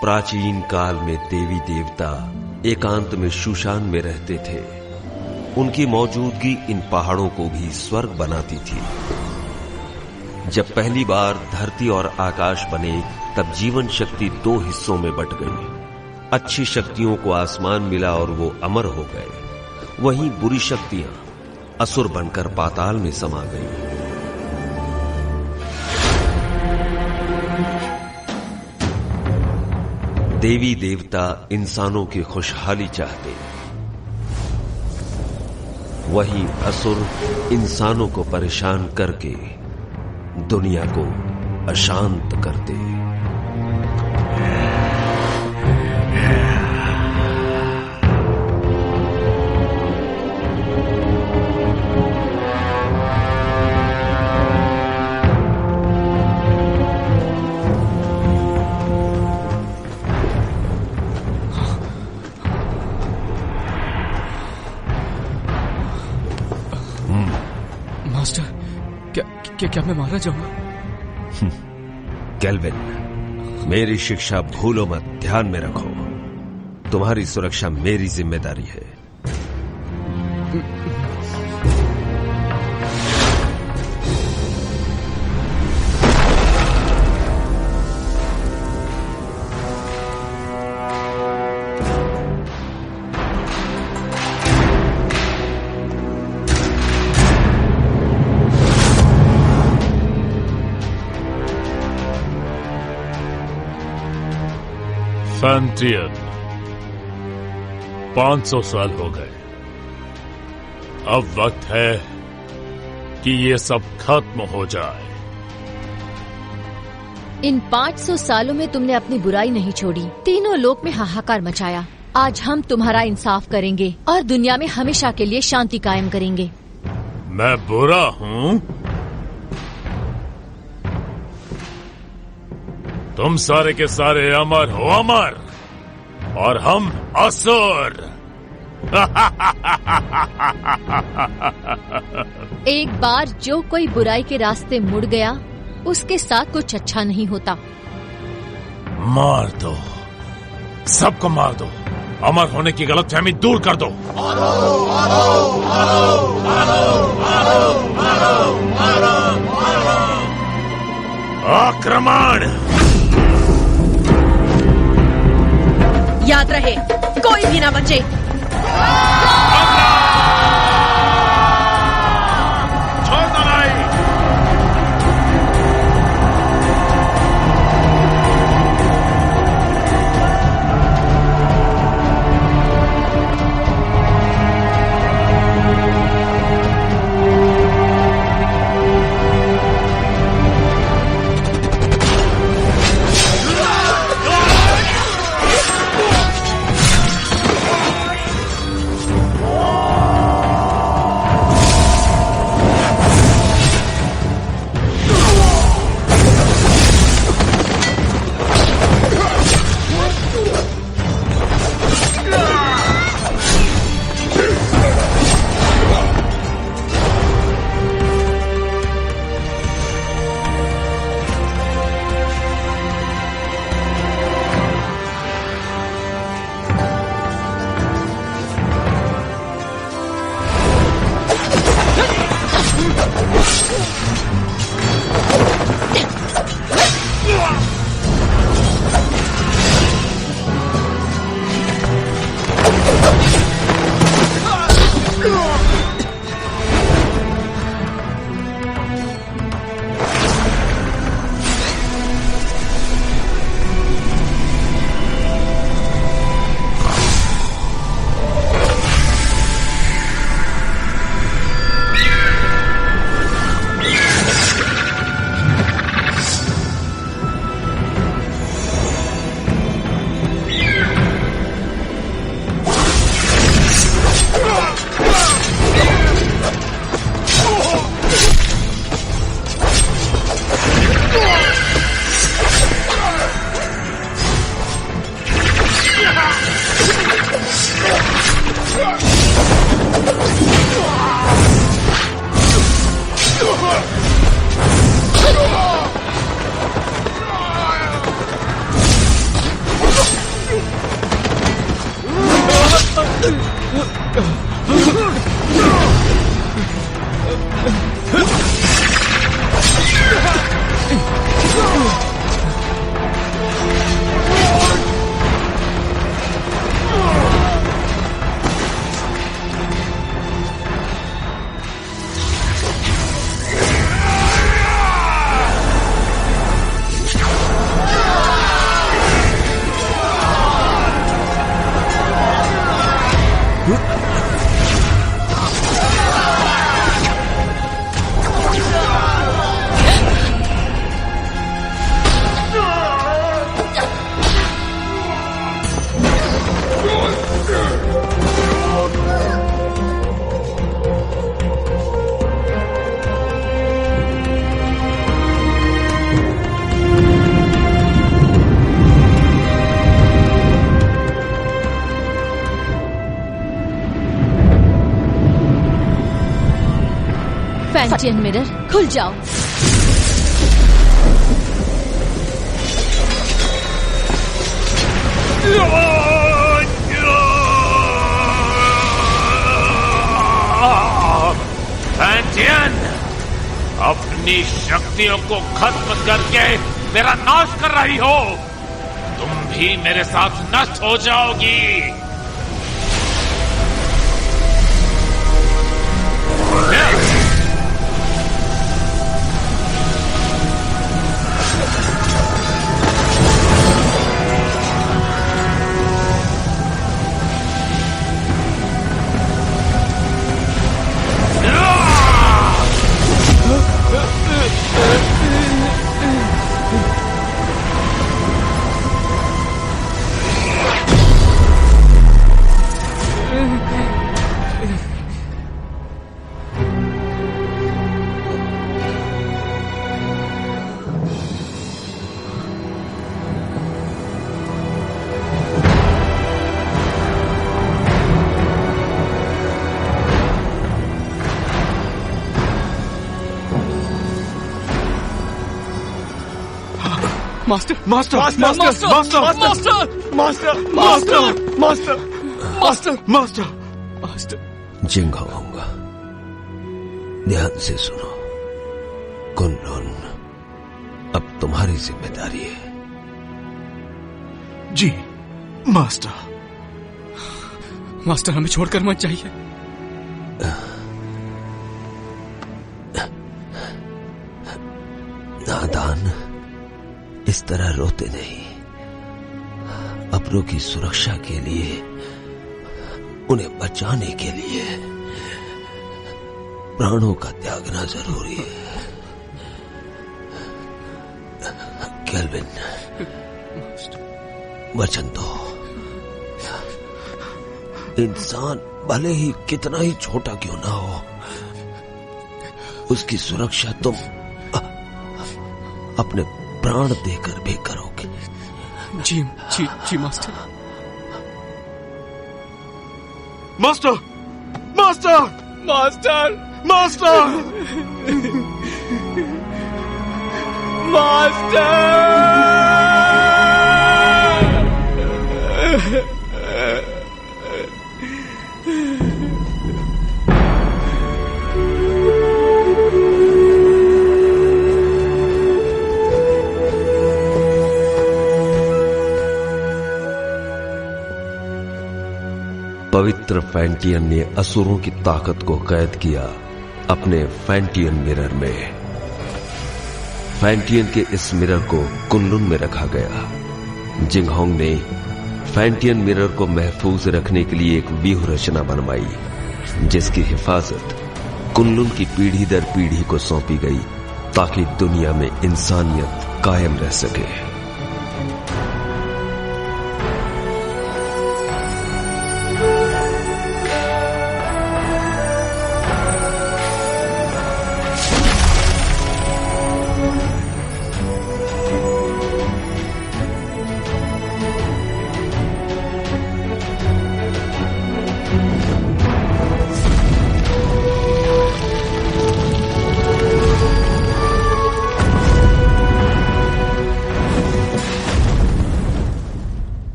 प्राचीन काल में देवी देवता एकांत में शूशान में रहते थे। उनकी मौजूदगी इन पहाड़ों को भी स्वर्ग बनाती थी। जब पहली बार धरती और आकाश बने, तब जीवन शक्ति दो हिस्सों में बट गई। अच्छी शक्तियों को आसमान मिला और वो अमर हो गए। वहीं बुरी शक्तियां असुर बनकर पाताल में समा गईं। देवी देवता इंसानों की खुशहाली चाहते, वहीं असुर इंसानों को परेशान करके दुनिया को अशांत करते। क्या मैं मारा जाऊंगा? केल्विन, मेरी शिक्षा भूलो मत, ध्यान में रखो। तुम्हारी सुरक्षा मेरी जिम्मेदारी है। फैंटियन, 500 साल हो गए। अब वक्त है कि ये सब खत्म हो जाए। इन 500 सालों में तुमने अपनी बुराई नहीं छोड़ी, तीनों लोक में हाहाकार मचाया। आज हम तुम्हारा इंसाफ करेंगे और दुनिया में हमेशा के लिए शांति कायम करेंगे। मैं बुरा हूँ? तुम सारे के सारे अमर हो, अमर, और हम असुर। एक बार जो कोई बुराई के रास्ते मुड़ गया, उसके साथ कुछ अच्छा नहीं होता। मार दो, सबको मार दो। अमर होने की गलतफहमी दूर कर दो। आक्रमण! याद रहे, कोई भी ना बचे। छोड़ दो लड़ाई। फैंटियन मिरर खुल जाओ। फैंटियन, अपनी शक्तियों को खत्म करके मेरा नाश कर रही हो। तुम भी मेरे साथ नष्ट हो जाओगी। Master master master master master master master master master master master master. Jinghong, ध्यान से सुनो। कुनलुन अब तुम्हारी जिम्मेदारी है। जी मास्टर। मास्टर, हमें छोड़कर मत जाइए। नादान, इस तरह रोते नहीं। अपनों की सुरक्षा के लिए, उन्हें बचाने के लिए प्राणों का त्यागना जरूरी है। केल्विन, वचन दो। इंसान भले ही कितना ही छोटा क्यों ना हो, उसकी सुरक्षा तुम अपने प्राण देकर भी करोगे। जी जी जी master. Master master master master पवित्र फैंटियन ने असुरों की ताकत को कैद किया अपने फैंटियन मिरर में। फैंटियन के इस मिरर को कुनलुन में रखा गया। जिंगहोंग ने फैंटियन मिरर को महफूज रखने के लिए एक व्यूह रचना बनवाई, जिसकी हिफाजत कुनलुन की पीढ़ी दर पीढ़ी को सौंपी गई, ताकि दुनिया में इंसानियत कायम रह सके।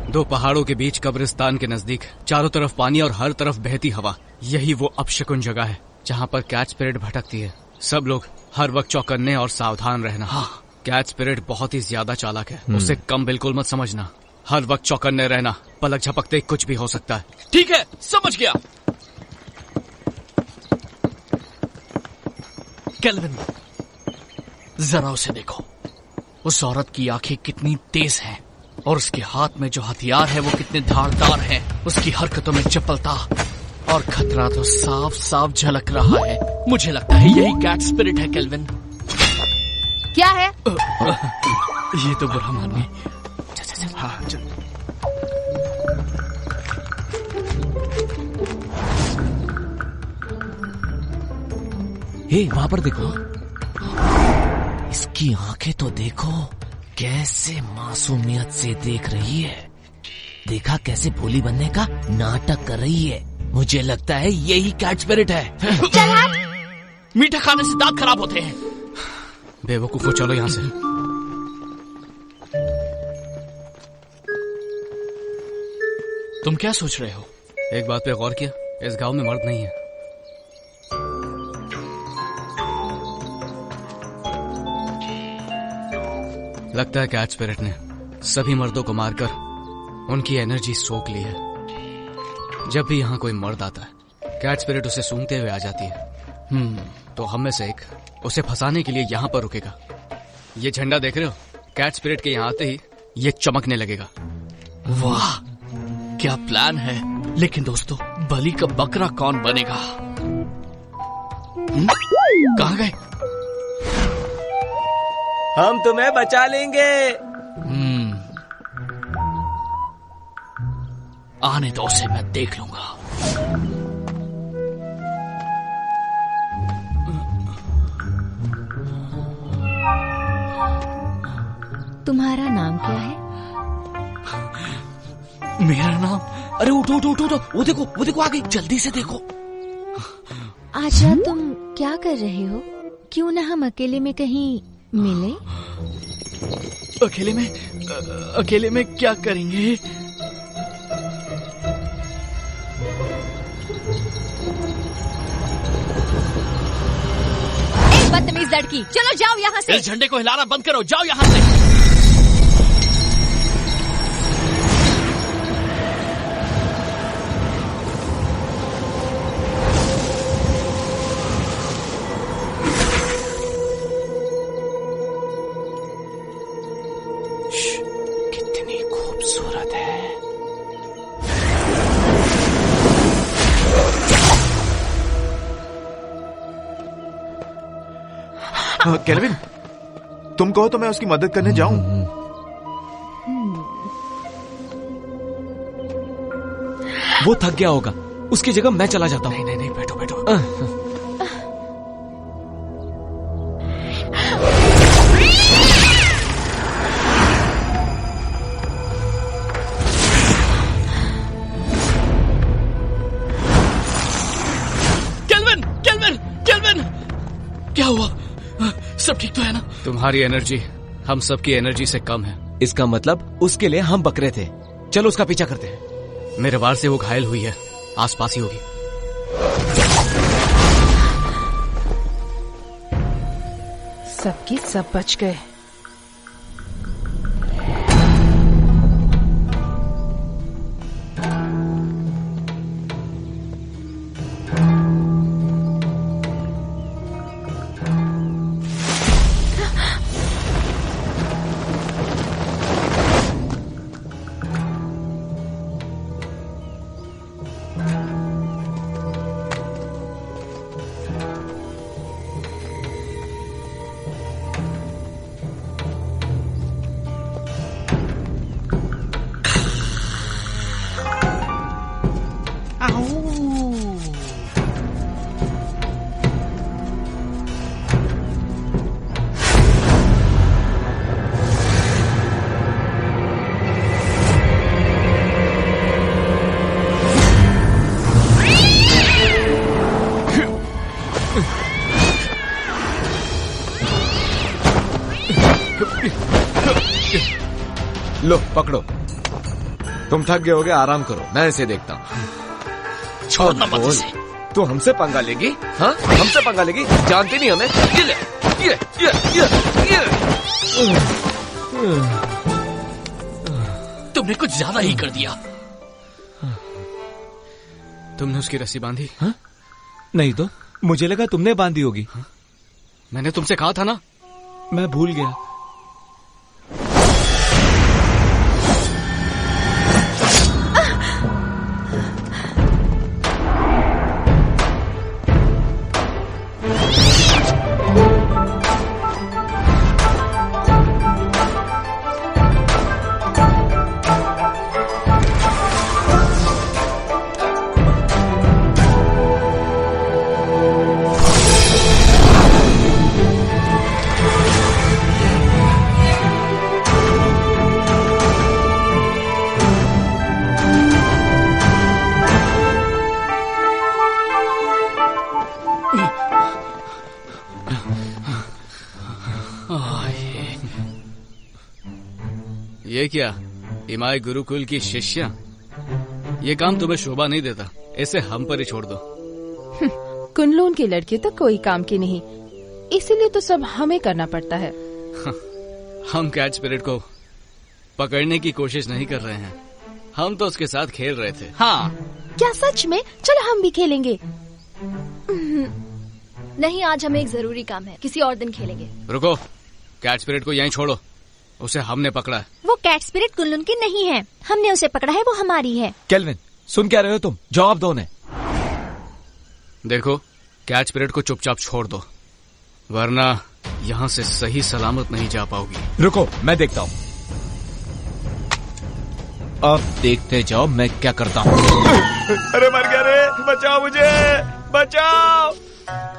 दो पहाड़ों के बीच कब्रिस्तान के नजदीक, चारों तरफ पानी और हर तरफ बहती हवा, यही वो अपशकुन जगह है जहाँ पर कैट स्पिरिट भटकती है। सब लोग हर वक्त चौकन्ने और सावधान रहना। कैट स्पिरिट बहुत ही ज्यादा चालाक है, उसे कम बिल्कुल मत समझना। हर वक्त चौकन्ने रहना, पलक झपकते कुछ भी हो सकता है। ठीक है, समझ गया। केल्विन, जरा उसे देखो। उस औरत की आंखें कितनी तेज हैं और उसके हाथ में जो हथियार है वो कितने धारदार हैं। उसकी हरकतों में चपलता और खतरा तो साफ साफ झलक रहा है। मुझे लगता है यही कैट स्पिरिट है। केल्विन, क्या है? ये तो बुरा मानिए। हाँ चल। हे, वहां पर देखो, इसकी आंखें तो देखो, कैसे मासूमियत से देख रही है। देखा कैसे भोली बनने का नाटक कर रही है। मुझे लगता है यही कैट स्पिरिट है। मीठा खाने से दांत खराब होते हैं। बेवकूफो, चलो यहाँ से। तुम क्या सोच रहे हो? एक बात पे गौर किया, इस गांव में मर्द नहीं है। लगता है कैट स्पिरिट ने सभी मर्दों को मारकर उनकी एनर्जी सोख ली है। जब भी यहाँ कोई मर्द आता है, कैट स्पिरिट उसे सूंघते हुए आ जाती है। तो हम में से एक उसे फंसाने के लिए यहाँ पर रुकेगा। ये झंडा देख रहे हो? कैट स्पिरिट के यहाँ आते ही ये चमकने लगेगा। वाह, क्या प्लान है। लेकिन दोस्तों, बलि का बकरा कौन बनेगा? कहाँ गए? हम तुम्हें बचा लेंगे। आने दो उसे, मैं देख लूंगा। तुम्हारा नाम क्या है? मेरा नाम? अरे उठो उठो उठो उठो, वो देखो आ गई, जल्दी से देखो। आजा, तुम क्या कर रहे हो? क्यों ना हम अकेले में कहीं मिले? अकेले में क्या करेंगे? बदतमीज लड़की, चलो जाओ यहाँ से। इस झंडे को हिलाना बंद करो, जाओ यहाँ से। कितनी खूबसूरत है। केल्विन, तुम कहो तो मैं उसकी मदद करने जाऊं। वो थक गया होगा, उसकी जगह मैं चला जाता हूँ। नहीं, बैठो। केल्विन, क्या हुआ? सब ठीक तो है ना? तुम्हारी एनर्जी हम सबकी एनर्जी से कम है। इसका मतलब उसके लिए हम बकरे थे। चलो उसका पीछा करते हैं। मेरे वार से वो घायल हुई है, आसपास ही होगी। सबके सब बच गए। लो पकड़ो, तुम थक गए होगे, आराम करो, मैं इसे देखता हूँ। छोड़ना मत इसे। तू हमसे पंगा लेगी? हाँ, हमसे पंगा लेगी? जानती नहीं हमें? ये ले, ये। तुमने कुछ ज्यादा ही कर दिया। तुमने उसकी रस्सी बांधी? हाँ? नहीं तो मुझे लगा तुमने बांधी होगी। हाँ? मैंने तुमसे कहा था ना। मैं भूल गया। ये क्या, इमाई गुरुकुल की शिष्या? ये काम तुम्हें शोभा नहीं देता, इसे हम पर ही छोड़ दो। कुनलून की लड़की तो कोई काम की नहीं, इसीलिए तो सब हमें करना पड़ता है। हम कैच स्पिरिट को पकड़ने की कोशिश नहीं कर रहे हैं, हम तो उसके साथ खेल रहे थे। हाँ, क्या सच में? चलो हम भी खेलेंगे। नहीं, आज हमें एक जरूरी काम है, किसी और दिन खेलेंगे। रुको, कैच स्पिरिट को यहीं छोड़ो, उसे हमने पकड़ा है। वो कैट स्पिरिट कुनलून की नहीं है, हमने उसे पकड़ा है, वो हमारी है। केल्विन, सुन क्या रहे हो तुम? जवाब दो उन्हें। देखो, कैच स्पिरिट को चुपचाप छोड़ दो, वरना यहाँ से सही सलामत नहीं जा पाओगी। रुको, मैं देखता हूँ। अब देखते जाओ मैं क्या करता हूँ। अरे मर गया रे, बचाओ मुझे, बचाओ।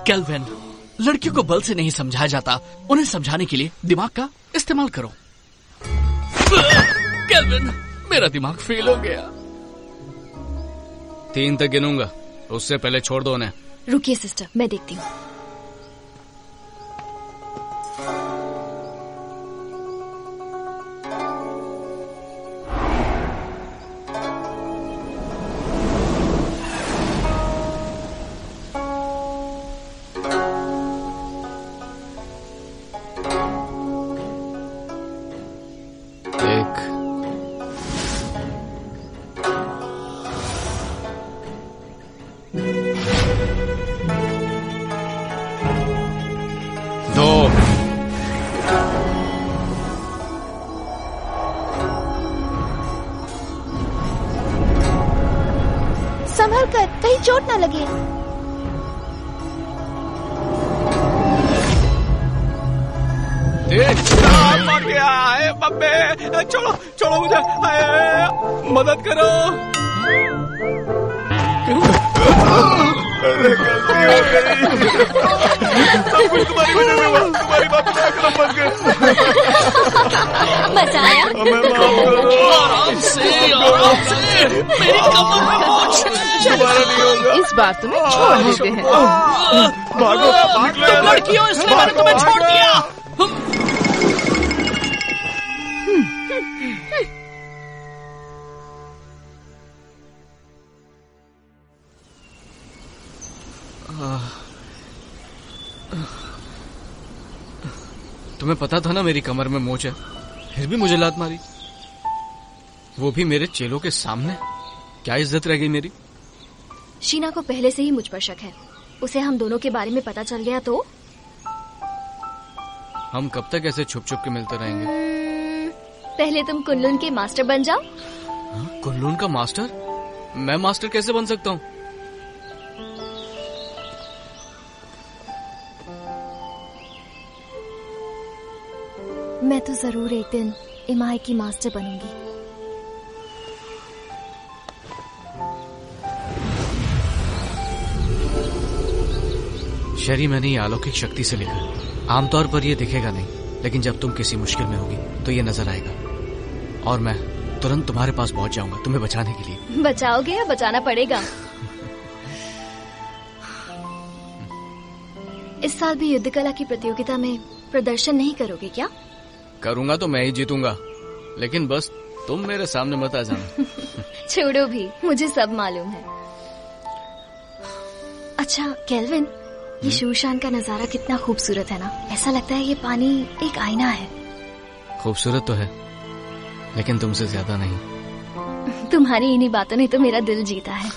केल्विन, लड़कियों को बल से नहीं समझाया जाता, उन्हें समझाने के लिए दिमाग का इस्तेमाल करो। केल्विन, मेरा दिमाग फेल हो गया। 3 तक गिनूंगा, उससे पहले छोड़ दो उन्हें। रुकिए सिस्टर, मैं देखती हूँ। संभल कर, कहीं चोट ना लगे। मर गया है बब्बे, छोड़ो छोड़ो मुझे, मदद करो। अरे गलती हो गई, सब कुछ तुम्हारी वजह से हुआ, तुम्हारी बात ना करो, बच गए। मजा आया? हमें माफ करो। आराम से, मेरी कमर में मोच है। दोबारा नहीं होगा। इस बार तुम्हें छोड़ देते हैं। भागो, भाग लो। तुम लड़की हो इसलिए मैंने तुम्हें छोड़ दिया। तुम्हें पता था ना मेरी कमर में मोच है, फिर भी मुझे लात मारी, वो भी मेरे चेलों के सामने। क्या इज्जत रह गई मेरी? शीना को पहले से ही मुझ पर शक है, उसे हम दोनों के बारे में पता चल गया तो? हम कब तक ऐसे छुप छुप के मिलते रहेंगे? पहले तुम कुनलून के मास्टर बन जाओ। कुनलून का मास्टर? मैं मास्टर कैसे बन सकता हूँ? मैं तो जरूर एक दिन इमाई की मास्टर बनूंगी। शरी, मैंने ये अलौकिक शक्ति से लिखा। आमतौर पर ये दिखेगा नहीं, लेकिन जब तुम किसी मुश्किल में होगी तो ये नजर आएगा, और मैं तुरंत तुम्हारे पास पहुंच जाऊंगा तुम्हें बचाने के लिए। बचाओगे या बचाना पड़ेगा? इस साल भी युद्ध कला की प्रतियोगिता में प्रदर्शन नहीं करोगे क्या? करूंगा तो मैं ही जीतूंगा, लेकिन बस तुम मेरे सामने मत आ जाना। छोड़ो भी, मुझे सब मालूम है। अच्छा केल्विन, ये शूशान का नजारा कितना खूबसूरत है ना। ऐसा लगता है ये पानी एक आईना है। खूबसूरत तो है, लेकिन तुमसे ज्यादा नहीं। तुम्हारी इन्हीं बातों ने तो मेरा दिल जीता है।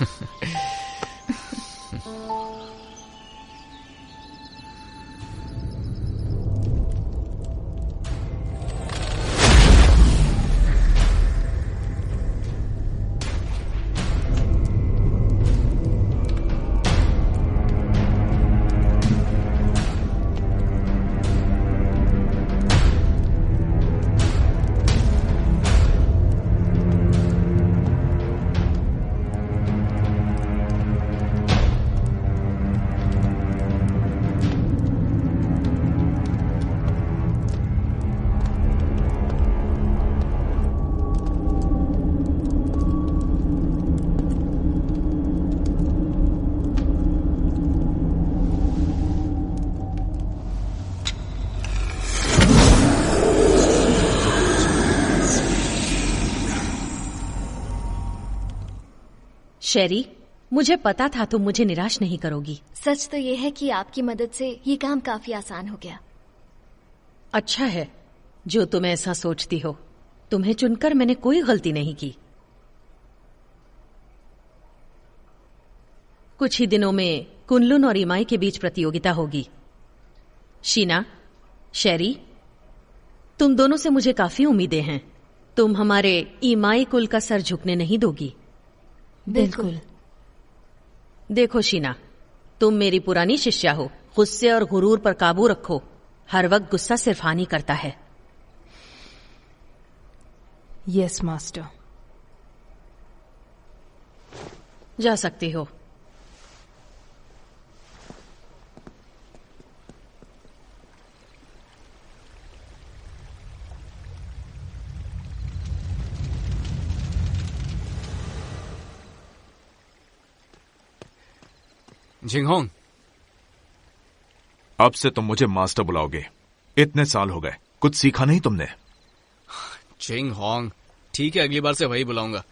शेरी, मुझे पता था तुम मुझे निराश नहीं करोगी। सच तो ये है कि आपकी मदद से ये काम काफी आसान हो गया। अच्छा है जो तुम ऐसा सोचती हो। तुम्हें चुनकर मैंने कोई गलती नहीं की। कुछ ही दिनों में कुनलुन और इमाई के बीच प्रतियोगिता होगी। शीना, शेरी, तुम दोनों से मुझे काफी उम्मीदें हैं। तुम हमारे इमाई कुल का सर झुकने नहीं दोगी। बिल्कुल। देखो शीना, तुम मेरी पुरानी शिष्या हो। गुस्से और गुरूर पर काबू रखो। हर वक्त गुस्सा सिर्फ हानि करता है। Yes master. जा सकती हो। जिंगहोंग, अब से तुम मुझे मास्टर बुलाओगे। इतने साल हो गए, कुछ सीखा नहीं तुमने? जिंगहोंग, ठीक है, अगली बार से वही बुलाऊंगा।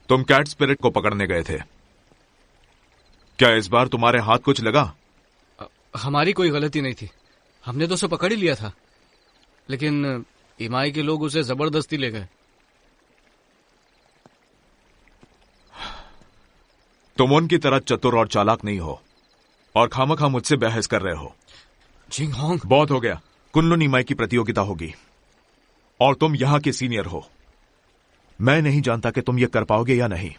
तुम कैट स्पिरिट को पकड़ने गए थे, क्या इस बार तुम्हारे हाथ कुछ लगा? हमारी कोई गलती नहीं थी, हमने तो उसे पकड़ ही लिया था, लेकिन इमाई के लोग उसे जबरदस्ती ले गए। तुम उनकी तरह चतुर और चालाक नहीं हो और खामखा मुझसे बहस कर रहे हो। जिंगहोंग, बहुत हो गया। कुनलुन इमाई की प्रतियोगिता होगी और तुम यहां के सीनियर हो। मैं नहीं जानता कि तुम ये कर पाओगे या नहीं,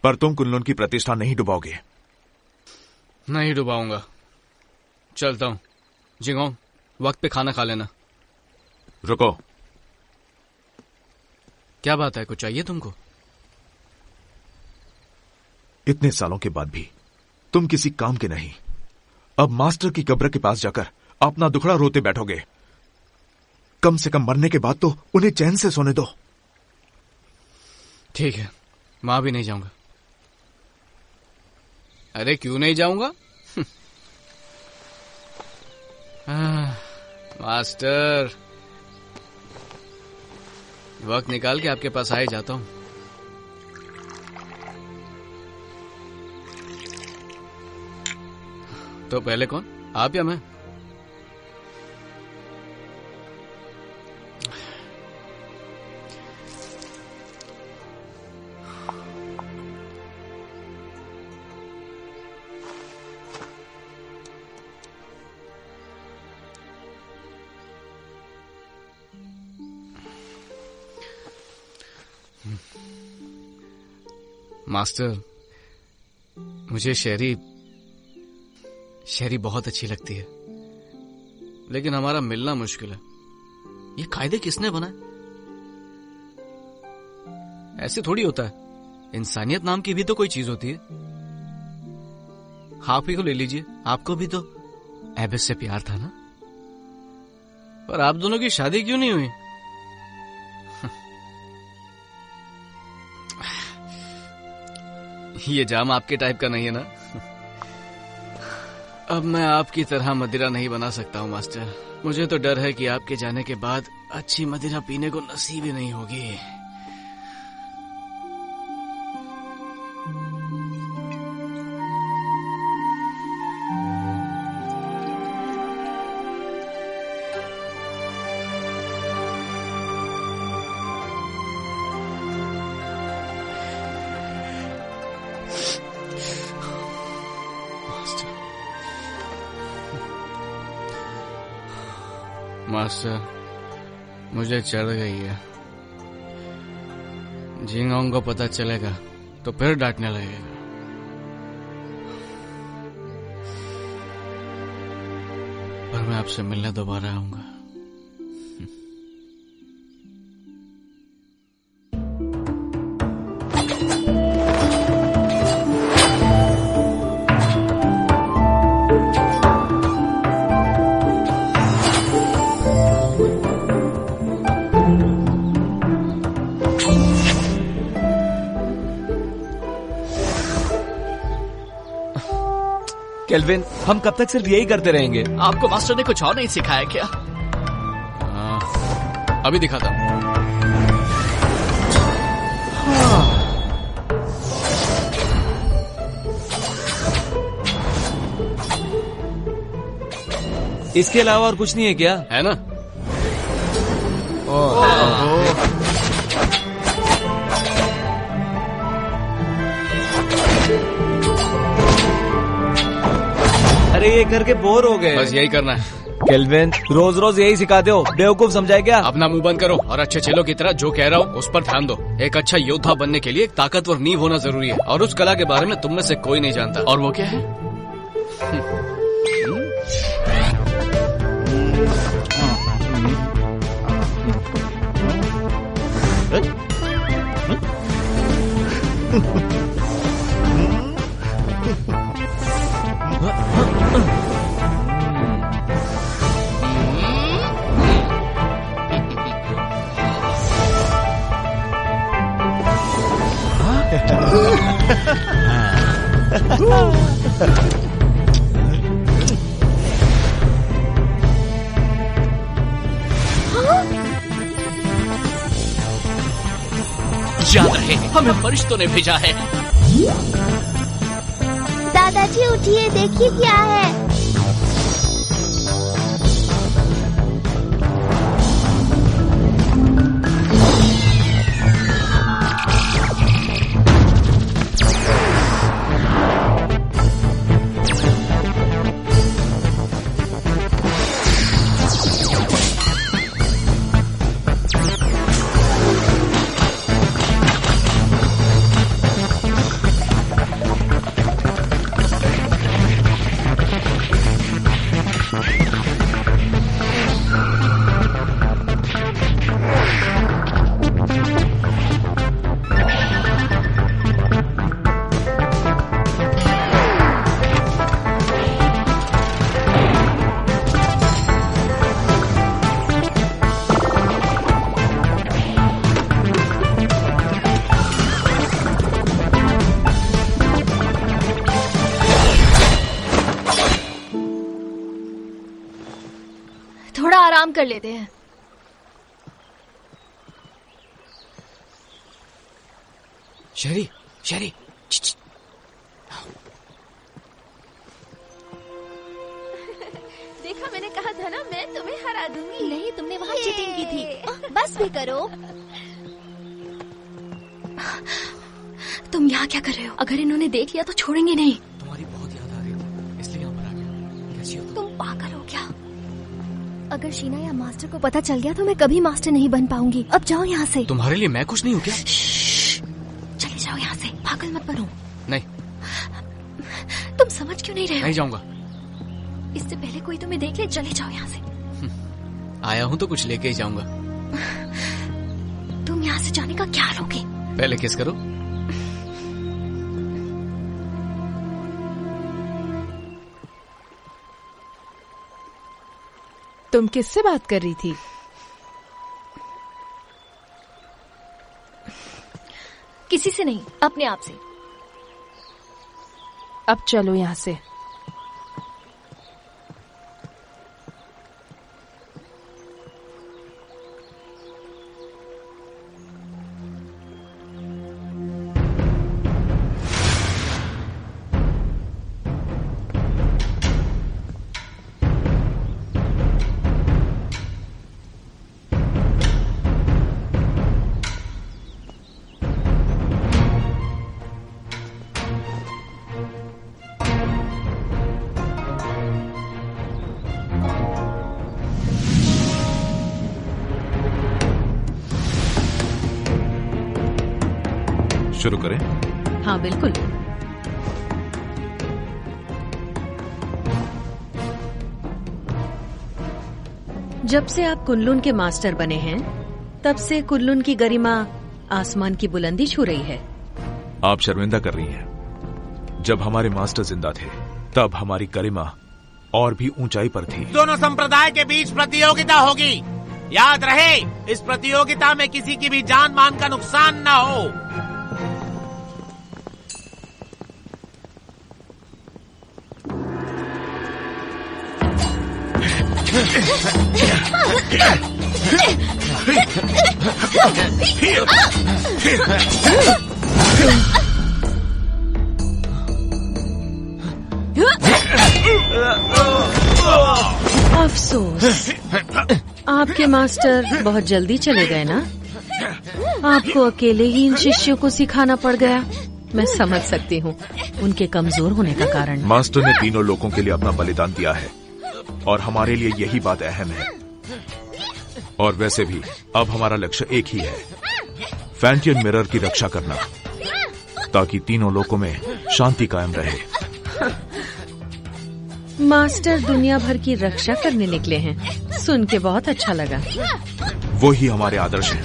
पर तुम कुनलुन की प्रतिष्ठा नहीं डुबाओगे। नहीं डुबाऊंगा। चलता हूं। जिंगहोंग, वक्त पे खाना खा लेना। रुको। क्या बात है, कुछ चाहिए तुमको? इतने सालों के बाद भी तुम किसी काम के नहीं। अब मास्टर की कब्र के पास जाकर अपना दुखड़ा रोते बैठोगे। कम से कम मरने के बाद तो उन्हें चैन से सोने दो। ठीक है, मां भी नहीं जाऊंगा। अरे क्यों नहीं जाऊंगा? मास्टर, वक्त निकाल के आपके पास आ ही जाता हूं। तो पहले कौन, आप या मैं? मास्टर, मुझे शेरी बहुत अच्छी लगती है, लेकिन हमारा मिलना मुश्किल है। ये कायदे किसने बनाए? ऐसे थोड़ी होता है। इंसानियत नाम की भी तो कोई चीज होती है। आप ही को ले लीजिए, आपको भी तो एबिस से प्यार था ना? पर आप दोनों की शादी क्यों नहीं हुई? ये जाम आपके टाइप का नहीं है ना? अब मैं आपकी तरह मदिरा नहीं बना सकता हूँ मास्टर। मुझे तो डर है कि आपके जाने के बाद अच्छी मदिरा पीने को नसीब ही नहीं होगी। मास्टर, मुझे चढ़ गई है। जिंगहोंग को पता चलेगा तो फिर डांटने लगेगा। पर मैं आपसे मिलने दोबारा आऊंगा। केल्विन, हम कब तक सिर्फ यही करते रहेंगे? आपको मास्टर ने कुछ और नहीं सिखाया क्या? अभी दिखाता हूँ। इसके अलावा और कुछ नहीं है क्या? है ना? अरे ये करके बोर हो गए। बस यही करना है। केल्विन, रोज रोज यही सिखाते हो? बेवकूफ समझाए क्या? अपना मुंह बंद करो और अच्छे चेलों की तरह जो कह रहा हूँ उस पर ध्यान दो। एक अच्छा योद्धा बनने के लिए एक ताकतवर नींव होना जरूरी है, और उस कला के बारे में तुम में से कोई नहीं जानता। और वो क्या है? याद रहे, हमें फरिश्तों ने भेजा है। दादाजी उठिए, देखिए क्या है। थोड़ा आराम कर लेते हैं। शेरी, शेरी, देखा, मैंने कहा था ना, मैं तुम्हें हरा दूंगी। नहीं, तुमने वहाँ चीटिंग की थी। बस भी करो। तुम यहाँ क्या कर रहे हो? अगर इन्होंने देख लिया तो छोड़ेंगे नहीं। तुम्हारी बहुत याद आ रही थी, इसलिए यहाँ पर आ गया। कैसी हो तुम पागल हो क्या? अगर शीना या मास्टर को पता चल गया तो मैं कभी मास्टर नहीं बन पाऊंगी। अब जाओ यहाँ से। तुम्हारे लिए मैं कुछ नहीं हूँ क्या? चले जाओ यहाँ से, पागल मत बनो। नहीं। तुम समझ क्यों नहीं रहे हो? नहीं जाऊंगा। इससे पहले कोई तुम्हें देख ले, चले जाओ यहाँ से। आया हूँ तो कुछ लेके ही जाऊंगा। तुम यहाँ से जाने का क्या लोगे? पहले किस करो। तुम किससे बात कर रही थी? किसी से नहीं, अपने आप से। अब चलो यहाँ से। शुरू करें? हाँ बिल्कुल। जब से आप कुनलुन के मास्टर बने हैं, तब से कुनलुन की गरिमा आसमान की बुलंदी छू रही है। आप शर्मिंदा कर रही हैं। जब हमारे मास्टर जिंदा थे, तब हमारी गरिमा और भी ऊंचाई पर थी। दोनों संप्रदाय के बीच प्रतियोगिता होगी। याद रहे, इस प्रतियोगिता में किसी की भी जान मान का नुकसान न हो। अफसोस, आपके मास्टर बहुत जल्दी चले गए ना। आपको अकेले ही इन शिष्यों को सिखाना पड़ गया। मैं समझ सकती हूँ उनके कमजोर होने का कारण। मास्टर ने तीनों लोगों के लिए अपना बलिदान दिया है और हमारे लिए यही बात अहम है। और वैसे भी अब हमारा लक्ष्य एक ही है, फैंटियन मिरर की रक्षा करना, ताकि तीनों लोकों में शांति कायम रहे। मास्टर दुनिया भर की रक्षा करने निकले हैं, सुन के बहुत अच्छा लगा। वो ही हमारे आदर्श हैं।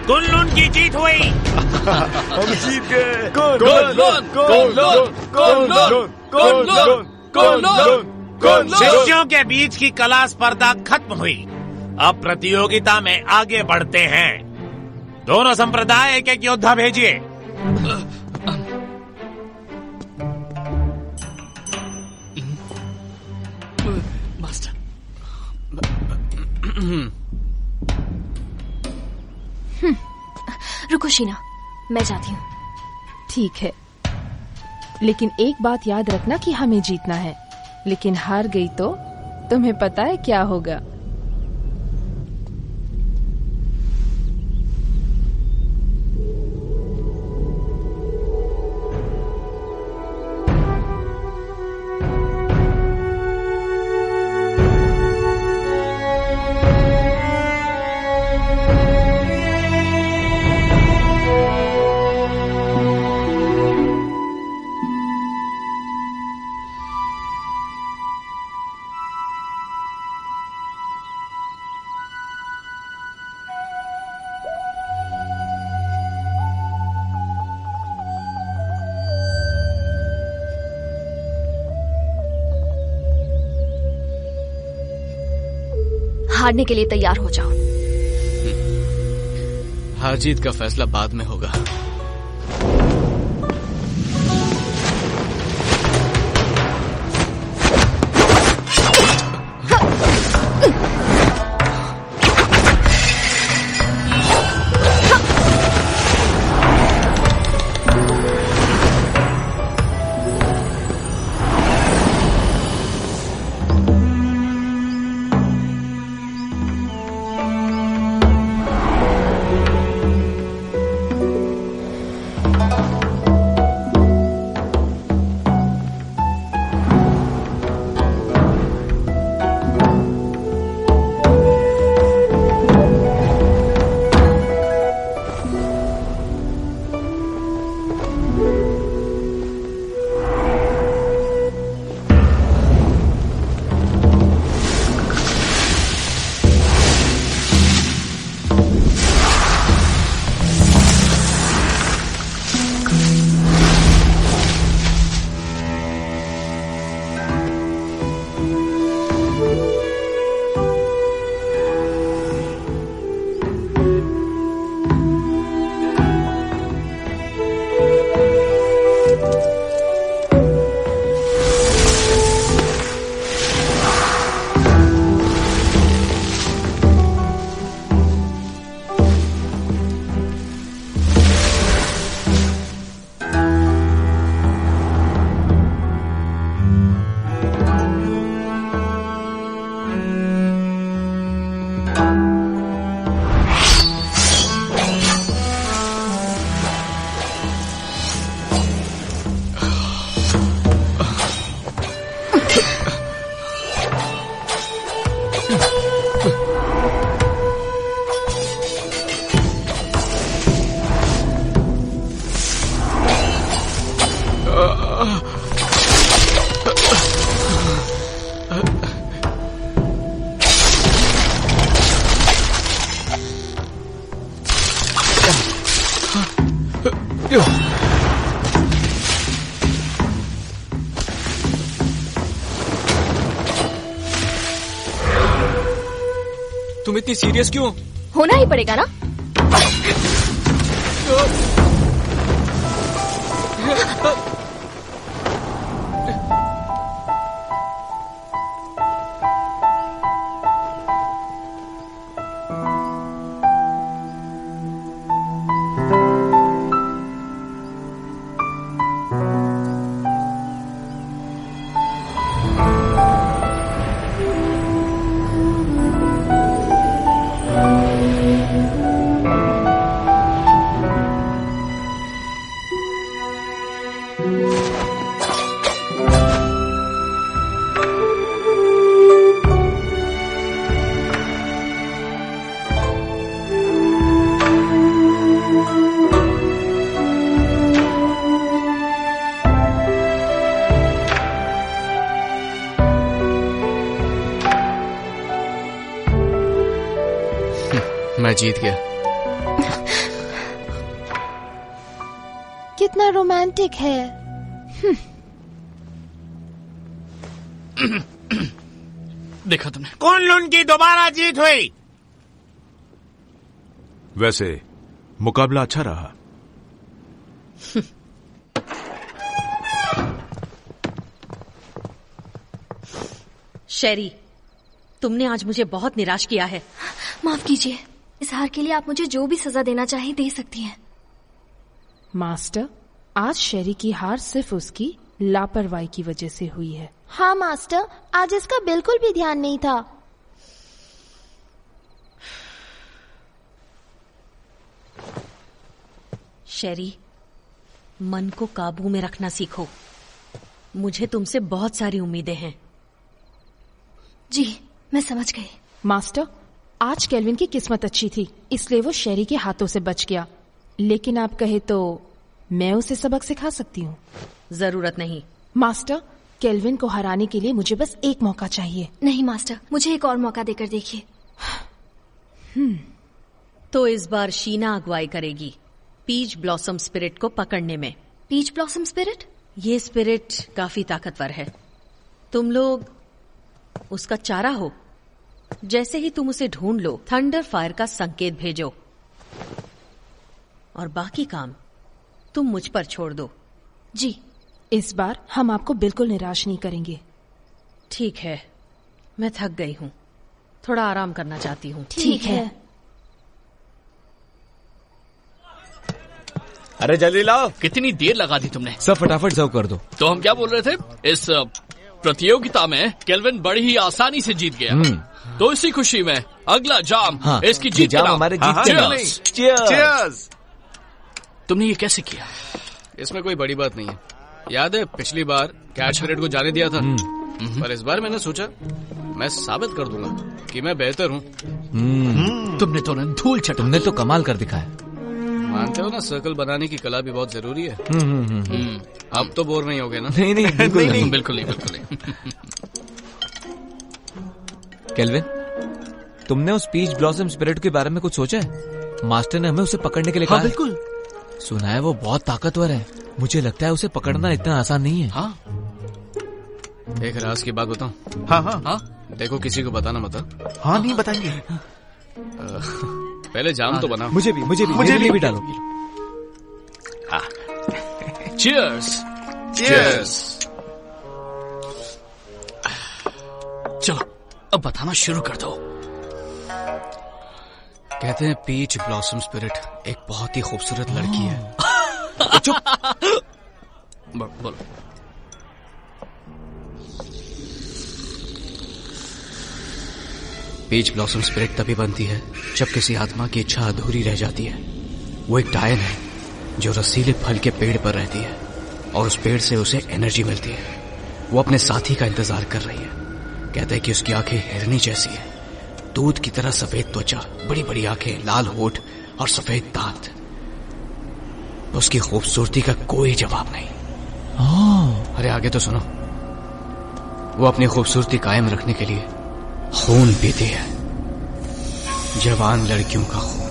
कुनलुन की जीत हुई। हम जीत गए। शिष्यों के बीच की कला स्पर्धा खत्म हुई। अब प्रतियोगिता में आगे बढ़ते हैं। दोनों संप्रदाय एक एक योद्धा भेजिए। मास्टर, रुको शीना, मैं जाती हूँ। ठीक है, लेकिन एक बात याद रखना कि हमें जीतना है। लेकिन हार गई तो तुम्हें पता है क्या होगा? हारने के लिए तैयार हो जाओ। हार जीत का फैसला बाद में होगा। तुम इतनी सीरियस क्यों? होना ही पड़ेगा ना। मैं जीत गया। कितना रोमांटिक है। देखा तुमने? कुन-लुन की दोबारा जीत हुई। वैसे मुकाबला अच्छा रहा। शेरी, तुमने आज मुझे बहुत निराश किया है। माफ कीजिए, इस हार के लिए आप मुझे जो भी सजा देना चाहे दे सकती हैं। मास्टर, आज शेरी की हार सिर्फ उसकी लापरवाही की वजह से हुई है। हाँ मास्टर, आज इसका बिल्कुल भी ध्यान नहीं था। शेरी, मन को काबू में रखना सीखो। मुझे तुमसे बहुत सारी उम्मीदें हैं। जी, मैं समझ गई। मास्टर, आज केल्विन की किस्मत अच्छी थी, इसलिए वो शेरी के हाथों से बच गया। लेकिन आप कहे तो मैं उसे सबक सिखा सकती हूँ। जरूरत नहीं। मास्टर, केल्विन को हराने के लिए मुझे बस एक मौका चाहिए। नहीं मास्टर, मुझे एक और मौका देकर देखिए। तो इस बार शीना अगुवाई करेगी पीच ब्लॉसम स्पिरिट को पकड़ने में। Peach blossom spirit? ये स्पिरिट काफी ताकतवर है। तुम लोग उसका चारा हो। जैसे ही तुम उसे ढूंढ लो, थंडर फायर का संकेत भेजो और बाकी काम तुम मुझ पर छोड़ दो। जी। इस बार हम आपको बिल्कुल निराश नहीं करेंगे। ठीक है, मैं थक गई हूँ, थोड़ा आराम करना चाहती हूँ। ठीक है। अरे जल्दी लाओ। कितनी देर लगा दी तुमने? सब फटाफट सर्व कर दो। तो हम क्या बोल रहे थे? इस प्रतियोगिता में केल्विन बड़ी ही आसानी से जीत गया। तो इसी खुशी में अगला जाम इसकी जीत जाम हमारे जीत। चीयर्स। तुमने ये कैसे किया? इसमें कोई बड़ी बात नहीं है। याद है पिछली बार कैट स्पिरिट को जाने दिया था, पर इस बार मैंने सोचा मैं साबित कर दूंगा कि मैं बेहतर हूँ। तुमने तो धूल चटा। तुमने तो कमाल कर दिखाया। मानते हो ना, सर्कल बनाने की कला भी बहुत जरूरी है। अब तो बोर नहीं होगे ना? नहीं नहीं बिल्कुल नहीं, बिल्कुल नहीं। केल्विन, तुमने उस पीच ब्लॉसम स्पिरिट के बारे में कुछ सोचा है? मास्टर ने हमें उसे पकड़ने के लिए कहा। बिल्कुल। सुना है वो बहुत ताकतवर है। मुझे लगता है उसे पकड़ना इतना आसान नहीं है। हाँ। एक राज की बात बताऊं? हाँ। देखो, किसी को बताना मत। हाँ नहीं बताएंगे। पहले जाम तो बना। मुझे भी डालो। चीयर्स। चलो अब बताना शुरू कर दो। कहते हैं पीच ब्लॉसम स्पिरिट एक बहुत ही खूबसूरत लड़की है। चुप। बोलो। पीच ब्लॉसम स्पिरिट तभी बनती है जब किसी आत्मा की इच्छा अधूरी रह जाती है। वो एक डायन है जो रसीले फल के पेड़ पर रहती है और उस पेड़ से उसे एनर्जी मिलती है। वो अपने साथी का इंतजार कर रही है। कहते हैं कि उसकी आंखें हिरनी जैसी है, दूध की तरह सफेद त्वचा, बड़ी बड़ी आंखें, लाल होठ और सफेद दांत। उसकी खूबसूरती का कोई जवाब नहीं। अरे आगे तो सुनो। वो अपनी खूबसूरती कायम रखने के लिए खून पीती है, जवान लड़कियों का खून।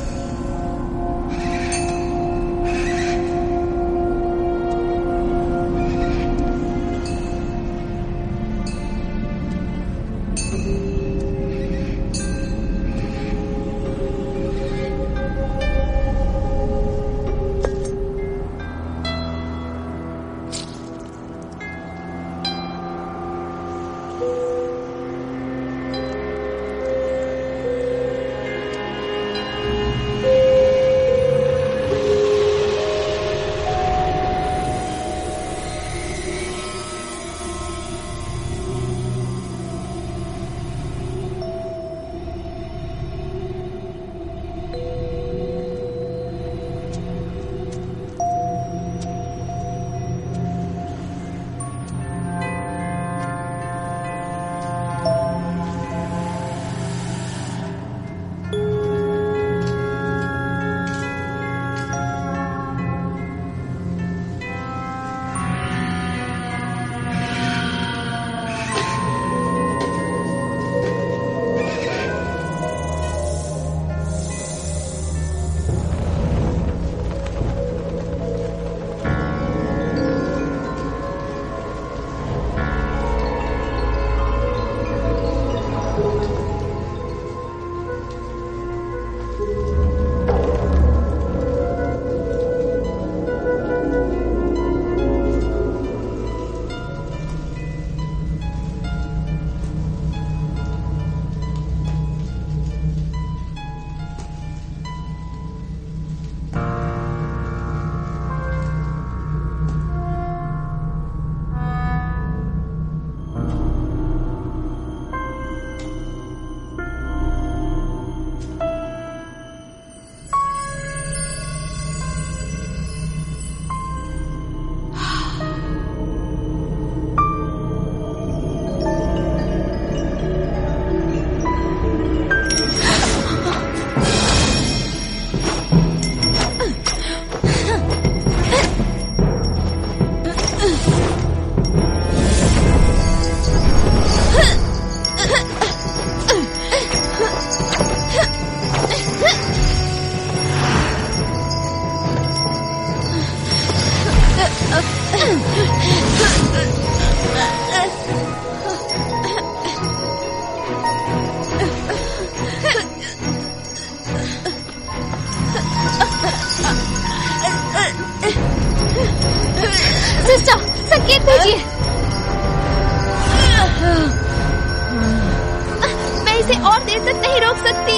संकेत भेजिए। मैं इसे और देर तक नहीं रोक सकती।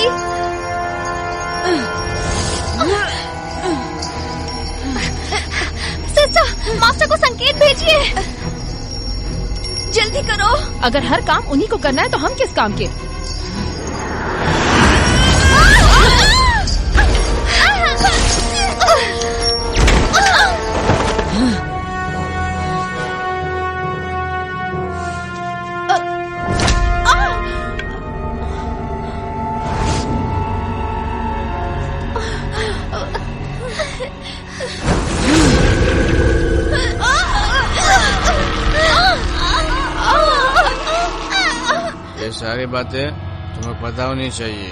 सिस्टर, मास्टर को संकेत भेजिए। जल्दी करो। अगर हर काम उन्हीं को करना है तो हम किस काम के? ये सारी बातें तुम्हें पता होनी चाहिए।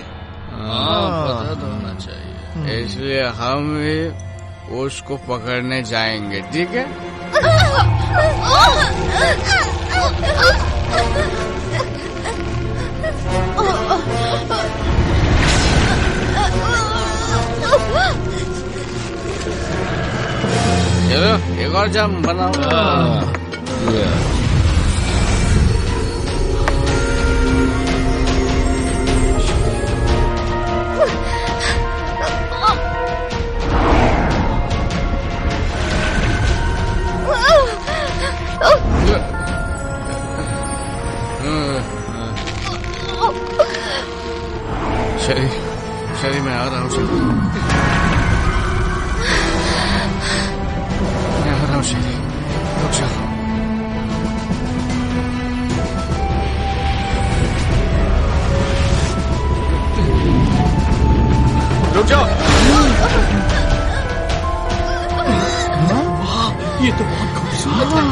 पता तो होना चाहिए, इसलिए हम भी उसको पकड़ने जाएंगे, ठीक है? चलो एक और जाम बनाओ। शरी मैं आ रहा हूँ। मैं आ रहा हूँ शरी, रुक जाओ। रुक जाओ। वाह, ये तो बहुत खूबसूरत है।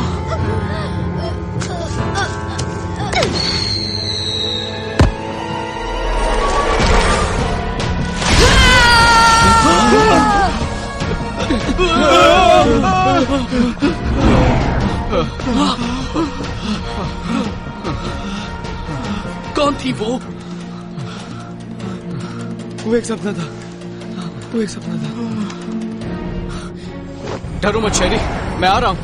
कौन थी वो? वो एक सपना था, वो एक सपना था। डरो मत शेरी, मैं आ रहा हूँ।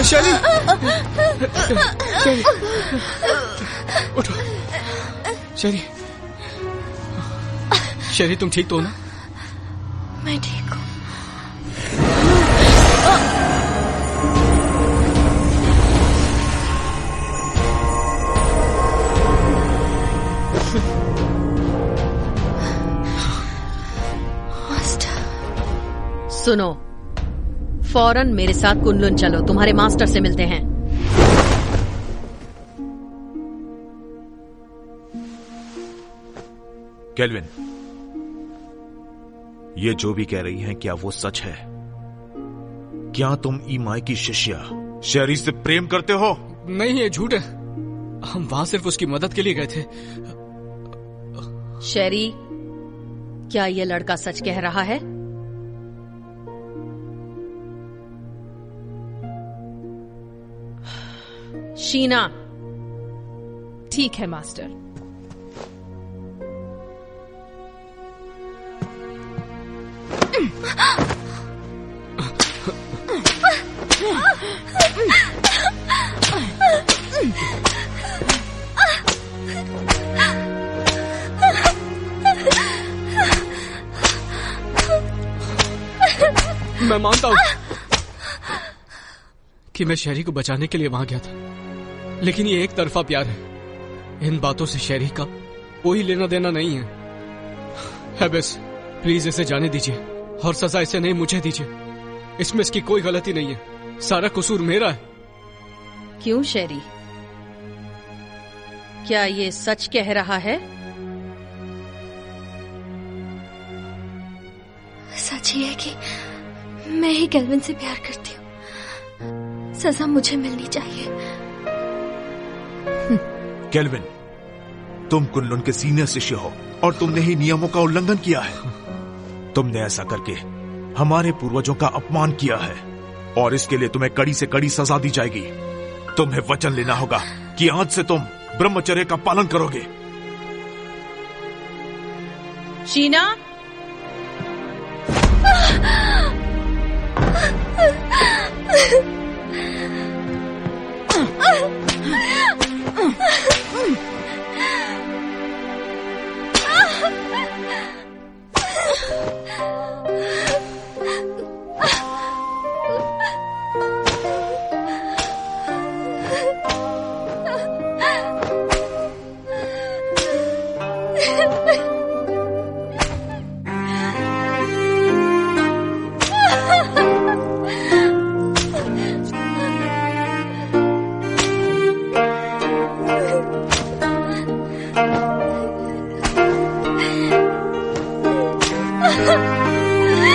शेरी, शेरी, उठो। शेरी, शेरी तुम ठीक तो हो ना? मैं ठीक हूँ। सुनो, फौरन मेरे साथ कुनलुन चलो, तुम्हारे मास्टर से मिलते हैं। केल्विन, ये जो भी कह रही हैं, क्या वो सच है? क्या तुम ईमाई की शिष्या शेरी से प्रेम करते हो? नहीं, ये झूठ है। हम वहां सिर्फ उसकी मदद के लिए गए थे। शेरी, क्या ये लड़का सच कह रहा है? शीना। ठीक है मास्टर। मैं मानता हूं कि मैं शेरी को बचाने के लिए वहां गया था, लेकिन ये एक तरफा प्यार है। इन बातों से शेरी का कोई लेना देना नहीं है। बस प्लीज इसे जाने दीजिए और सजा इसे नहीं, मुझे दीजिए। इसमें इसकी कोई गलती नहीं है, सारा कसूर मेरा है। क्यों शेरी, क्या ये सच कह रहा है? सच ही है कि मैं ही केल्विन से प्यार करती हूँ। सजा मुझे मिलनी चाहिए। केल्विन, तुम कुनलुन के सीनियर शिष्य हो और तुमने ही नियमों का उल्लंघन किया है। तुमने ऐसा करके हमारे पूर्वजों का अपमान किया है और इसके लिए तुम्हें कड़ी से कड़ी सजा दी जाएगी। तुम्हें वचन लेना होगा कि आज से तुम ब्रह्मचर्य का पालन करोगे। शीना,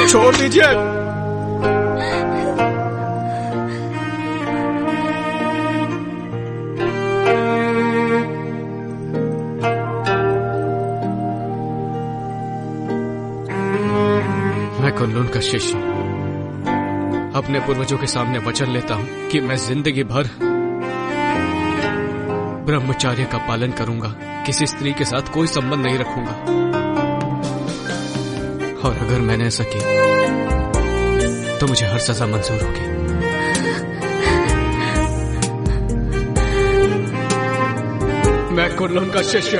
छोड़ दीजिए। मैं कुन-लुन का शिष्य अपने पूर्वजों के सामने वचन लेता हूं कि मैं जिंदगी भर ब्रह्मचर्य का पालन करूंगा, किसी स्त्री के साथ कोई संबंध नहीं रखूंगा। और अगर मैंने ऐसा किया तो मुझे हर सजा मंजूर होगी। मैं कुन-लुन का शिष्य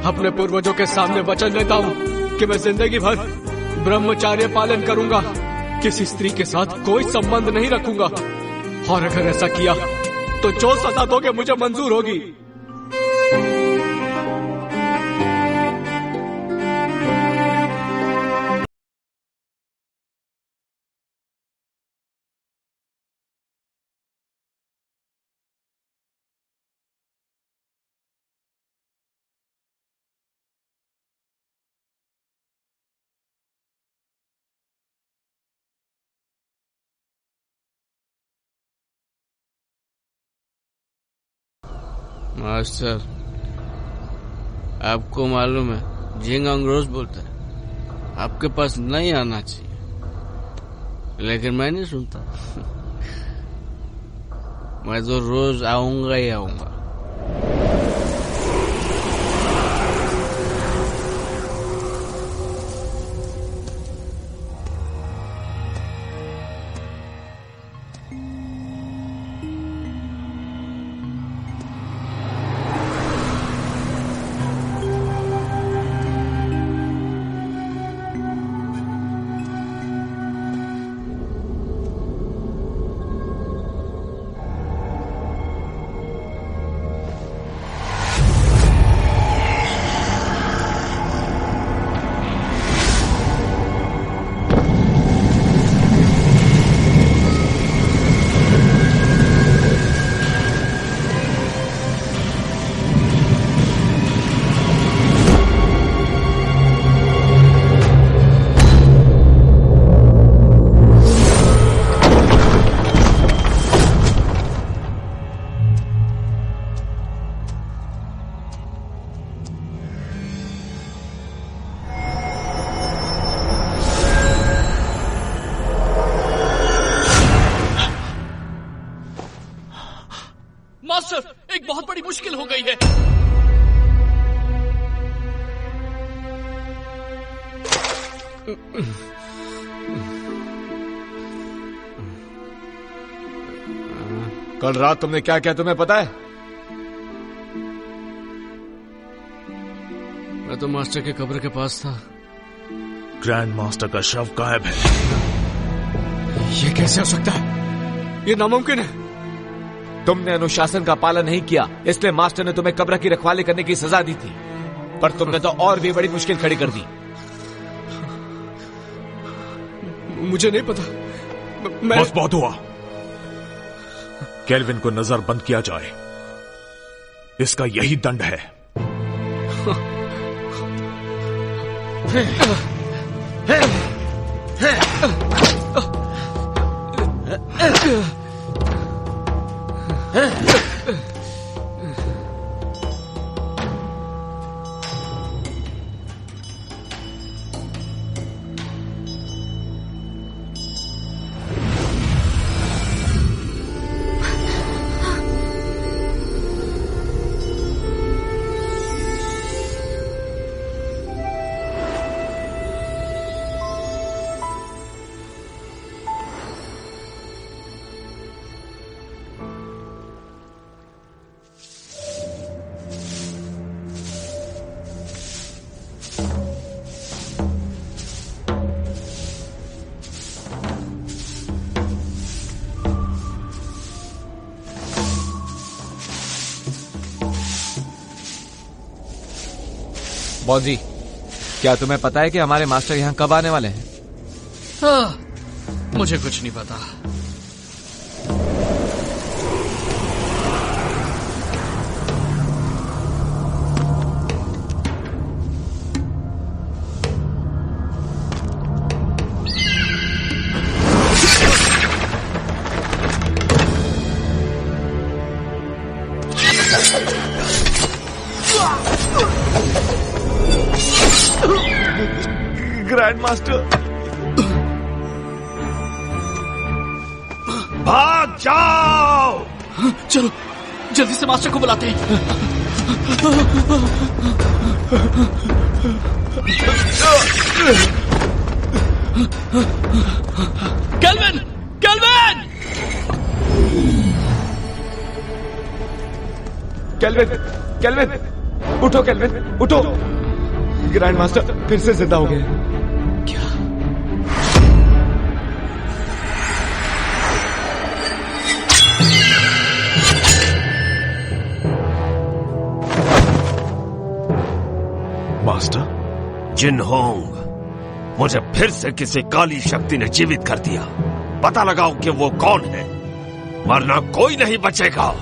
अपने पूर्वजों के सामने वचन लेता हूं कि मैं जिंदगी भर ब्रह्मचर्य पालन करूंगा, किसी स्त्री के साथ कोई संबंध नहीं रखूंगा। और अगर ऐसा किया तो जो सजा दोगे मुझे मंजूर होगी। मास्टर, आपको मालूम है जिंगांग रोज बोलता है आपके पास नहीं आना चाहिए, लेकिन मैं नहीं सुनता। मैं तो रोज आऊंगा ही आऊंगा। मास्टर, एक बहुत बड़ी मुश्किल हो गई है। कल रात तुमने क्या किया तुम्हें पता है? मैं तो मास्टर के कब्र के पास था। ग्रैंड मास्टर का शव गायब है। ये कैसे हो सकता है? ये नामुमकिन है। तुमने अनुशासन का पालन नहीं किया, इसलिए मास्टर ने तुम्हें कब्र की रखवाली करने की सजा दी थी, पर तुमने तो और भी बड़ी मुश्किल खड़ी कर दी। मुझे नहीं पता। बस बहुत हुआ। केल्विन को नजरबंद किया जाए, इसका यही दंड है। बॉजी, क्या तुम्हें पता है कि हमारे मास्टर यहाँ कब आने वाले हैं? मुझे कुछ नहीं पता। ग्रैंड मास्टर, भाग जाओ! चलो जल्दी से मास्टर को बुलाते हैं। केल्विन! केल्विन! केल्विन! केल्विन! उठो केल्विन, उठो! ग्रैंड मास्टर फिर से जिंदा हो गए। क्या? मास्टर? जिनहोंग, मुझे फिर से किसी काली शक्ति ने जीवित कर दिया। पता लगाओ कि वो कौन है, वरना कोई नहीं बचेगा।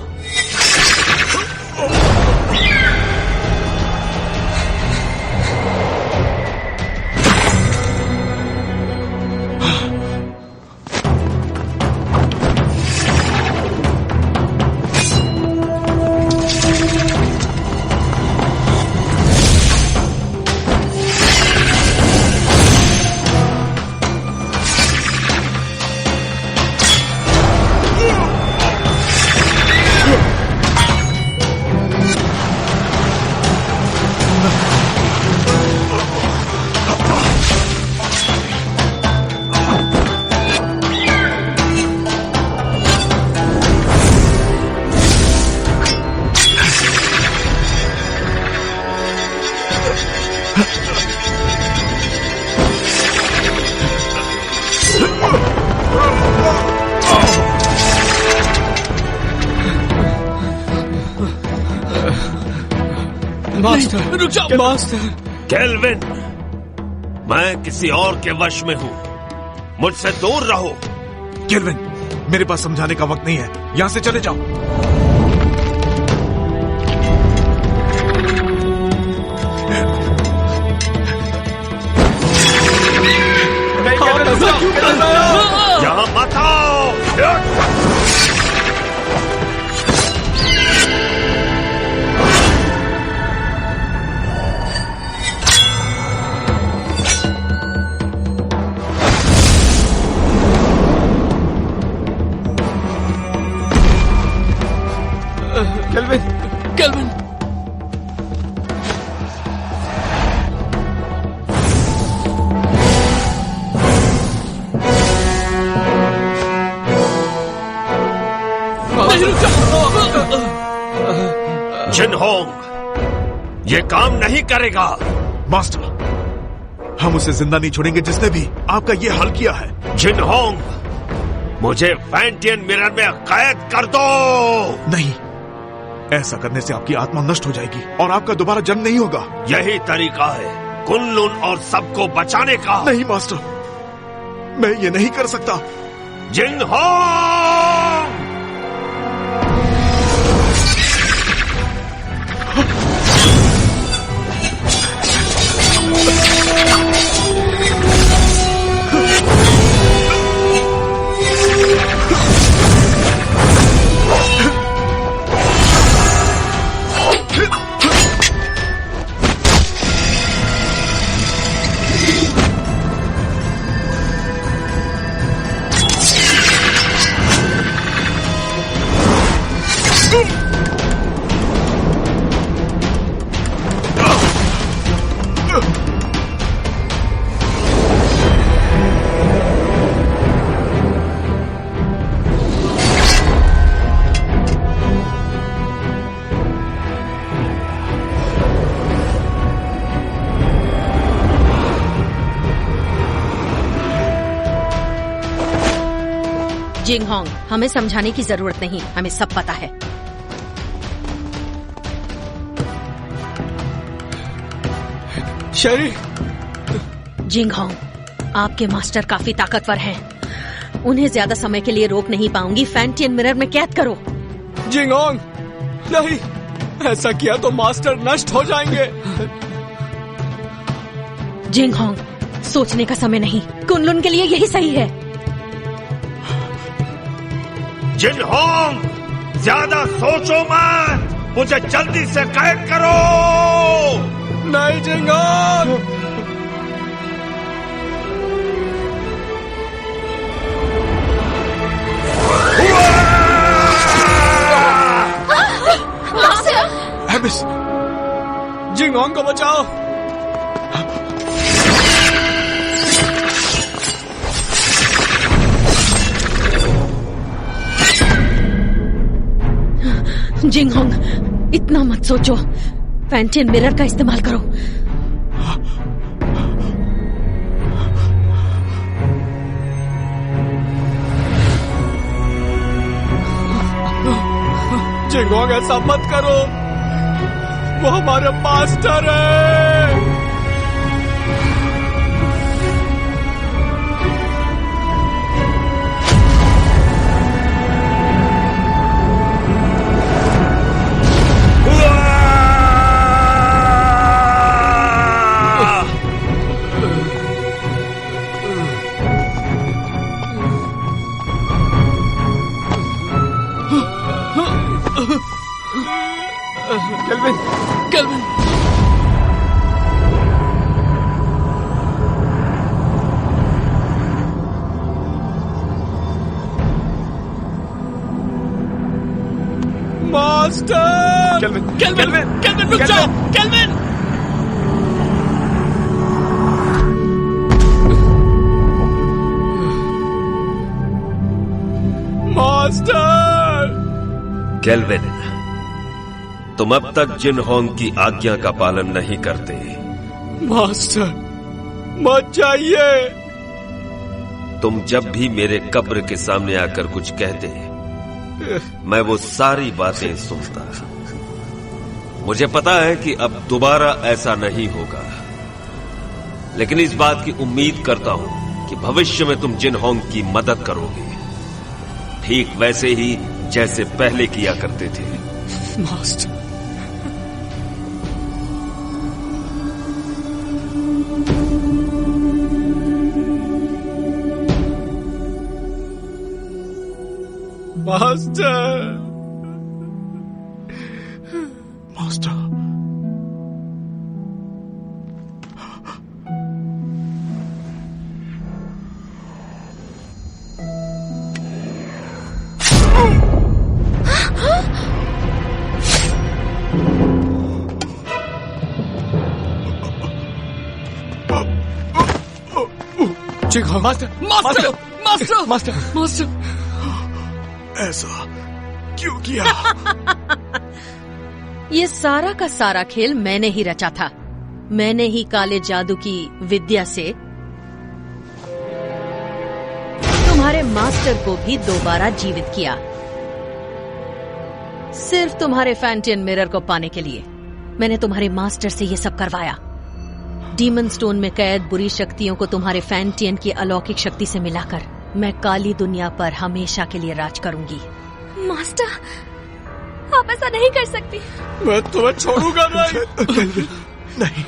मास्टर रुक जाओ। मास्टर केल्विन, मैं किसी और के वश में हूँ, मुझसे दूर रहो। केल्विन, मेरे पास समझाने का वक्त नहीं है, यहां से चले जाओ। यहाँ मत आओ। केल्विन! केल्विन! जिनहोंग, ये काम नहीं करेगा। मास्टर, हम उसे जिंदा नहीं छोड़ेंगे जिसने भी आपका ये हाल किया है। जिनहोंग, मुझे फैंटियन मिरर में कैद कर दो। नहीं, ऐसा करने से आपकी आत्मा नष्ट हो जाएगी और आपका दोबारा जन्म नहीं होगा। यही तरीका है कुन-लुन और सबको बचाने का। नहीं मास्टर, मैं ये नहीं कर सकता। जिनहोंग! जिंगहोंग, हमें समझाने की जरूरत नहीं, हमें सब पता है। शेरी। जिंगहोंग, आपके मास्टर काफी ताकतवर हैं। उन्हें ज्यादा समय के लिए रोक नहीं पाऊंगी। फैंटियन मिरर में कैद करो। जिंगहोंग, नहीं, ऐसा किया तो मास्टर नष्ट हो जाएंगे। जिंगहोंग, सोचने का समय नहीं। कुनलुन के लिए यही सही है। जिनहोंग, ज्यादा सोचो मत, मुझे जल्दी से कैद करो। नहीं जिंगहोंग। एबिस, जिंगहोंग को बचाओ। जिंगहोंग, इतना मत सोचो। फैंटियन मिरर का इस्तेमाल करो। जिंगहोंग, ऐसा मत करो, वो हमारे मास्टर है। Kelvin, kelvin. Master! Kelvin, kelvin, kelvin, रुक जाओ! केल्विन! मास्टर! केल्विन, तुम अब तक जिनहोंग की आज्ञा का पालन नहीं करते। मास्टर, मत जाइए। तुम जब भी मेरे कब्र के सामने आकर कुछ कहते, मैं वो सारी बातें सुनता। मुझे पता है कि अब दोबारा ऐसा नहीं होगा, लेकिन इस बात की उम्मीद करता हूं कि भविष्य में तुम जिनहोंग की मदद करोगे, ठीक वैसे ही जैसे पहले किया करते थे। Master, master, master, Jinghong, master, master, master, master, master. ऐसा क्यों किया? ये सारा का सारा खेल मैंने ही रचा था। मैंने ही काले जादू की विद्या से तुम्हारे मास्टर को भी दोबारा जीवित किया, सिर्फ तुम्हारे फैंटियन मिरर को पाने के लिए। मैंने तुम्हारे मास्टर से ये सब करवाया। डीमन स्टोन में कैद बुरी शक्तियों को तुम्हारे फैंटियन की अलौकिक शक्ति से मिलाकर मैं काली दुनिया पर हमेशा के लिए राज करूंगी। मास्टर, आप ऐसा नहीं कर सकती। मैं तुम्हें छोड़ूंगा नहीं। नहीं।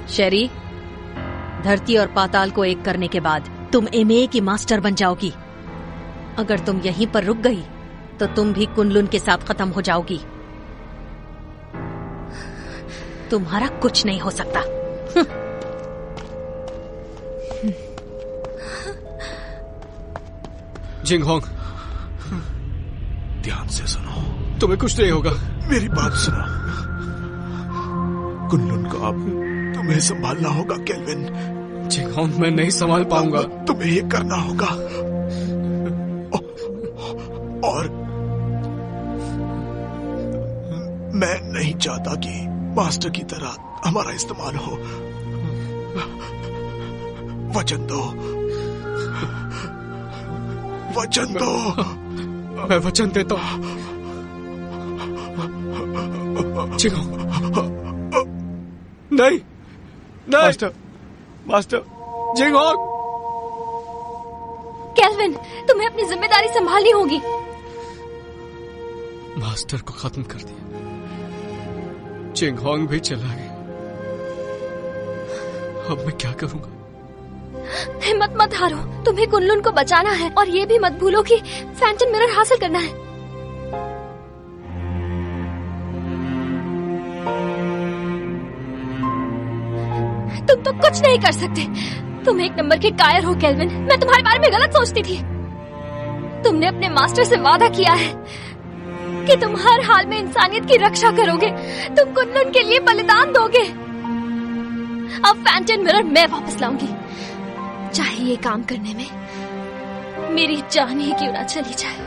शेरी, धरती और पाताल को एक करने के बाद तुम एमए की मास्टर बन जाओगी। अगर तुम यहीं पर रुक गई तो तुम भी कुनलुन के साथ खत्म हो जाओगी। तुम्हारा कुछ नहीं हो सकता। जिंगहोंग, ध्यान से सुनो। तुम्हें कुछ नहीं होगा। मेरी बात सुनो। कुनलुन को अब तुम्हें संभालना होगा केल्विन। जिंगहोंग, मैं नहीं संभाल पाऊंगा। तुम्हें ये करना होगा। और मैं नहीं चाहता कि मास्टर की तरह हमारा इस्तेमाल हो। वचन दो, वचन दो। मैं वचन देता हूं। नहीं, मास्टर, मास्टर, जिंगहोंग। केल्विन, तुम्हें अपनी जिम्मेदारी संभालनी होगी। मास्टर को खत्म कर दिया, जिंगहोंग भी चला गया। अब मैं क्या करूंगा? हिम्मत मत हारो, तुम्हें कुनलुन को बचाना है और ये भी मत भूलो कि फैंटम मिरर हासिल करना है। तुम तो कुछ नहीं कर सकते। तुम एक नंबर के कायर हो केल्विन। मैं तुम्हारे बारे में गलत सोचती थी। तुमने अपने मास्टर से वादा किया है कि तुम हर हाल में इंसानियत की रक्षा करोगे। तुम कुनलुन के लिए बलिदान दोगे। अब फैंटम मिरर मैं वापस लाऊंगी, चाहे ये काम करने में मेरी जान ही क्यों ना चली जाए।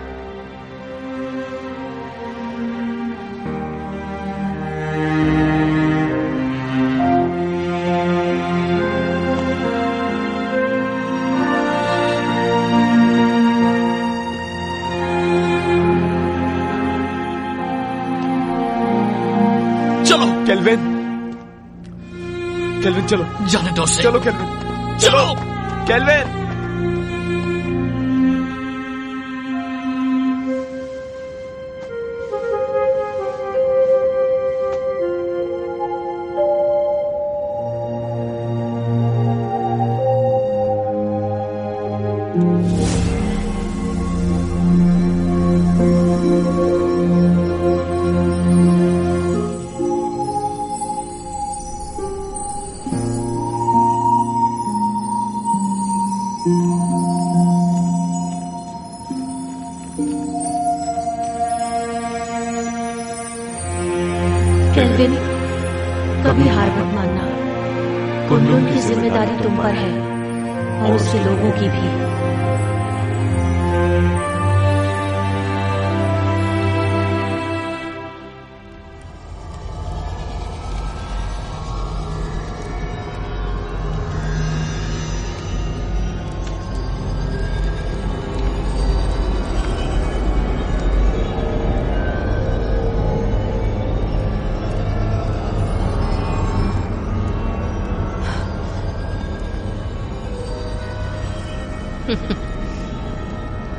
चलो केल्विन, केल्विन चलो, जाने दो उसे। चलो केल्विन, चलो केल्विन। केल्विन, कभी हार मत मानना। कुनलुन की जिम्मेदारी तुम पर है और उसके लोगों की भी।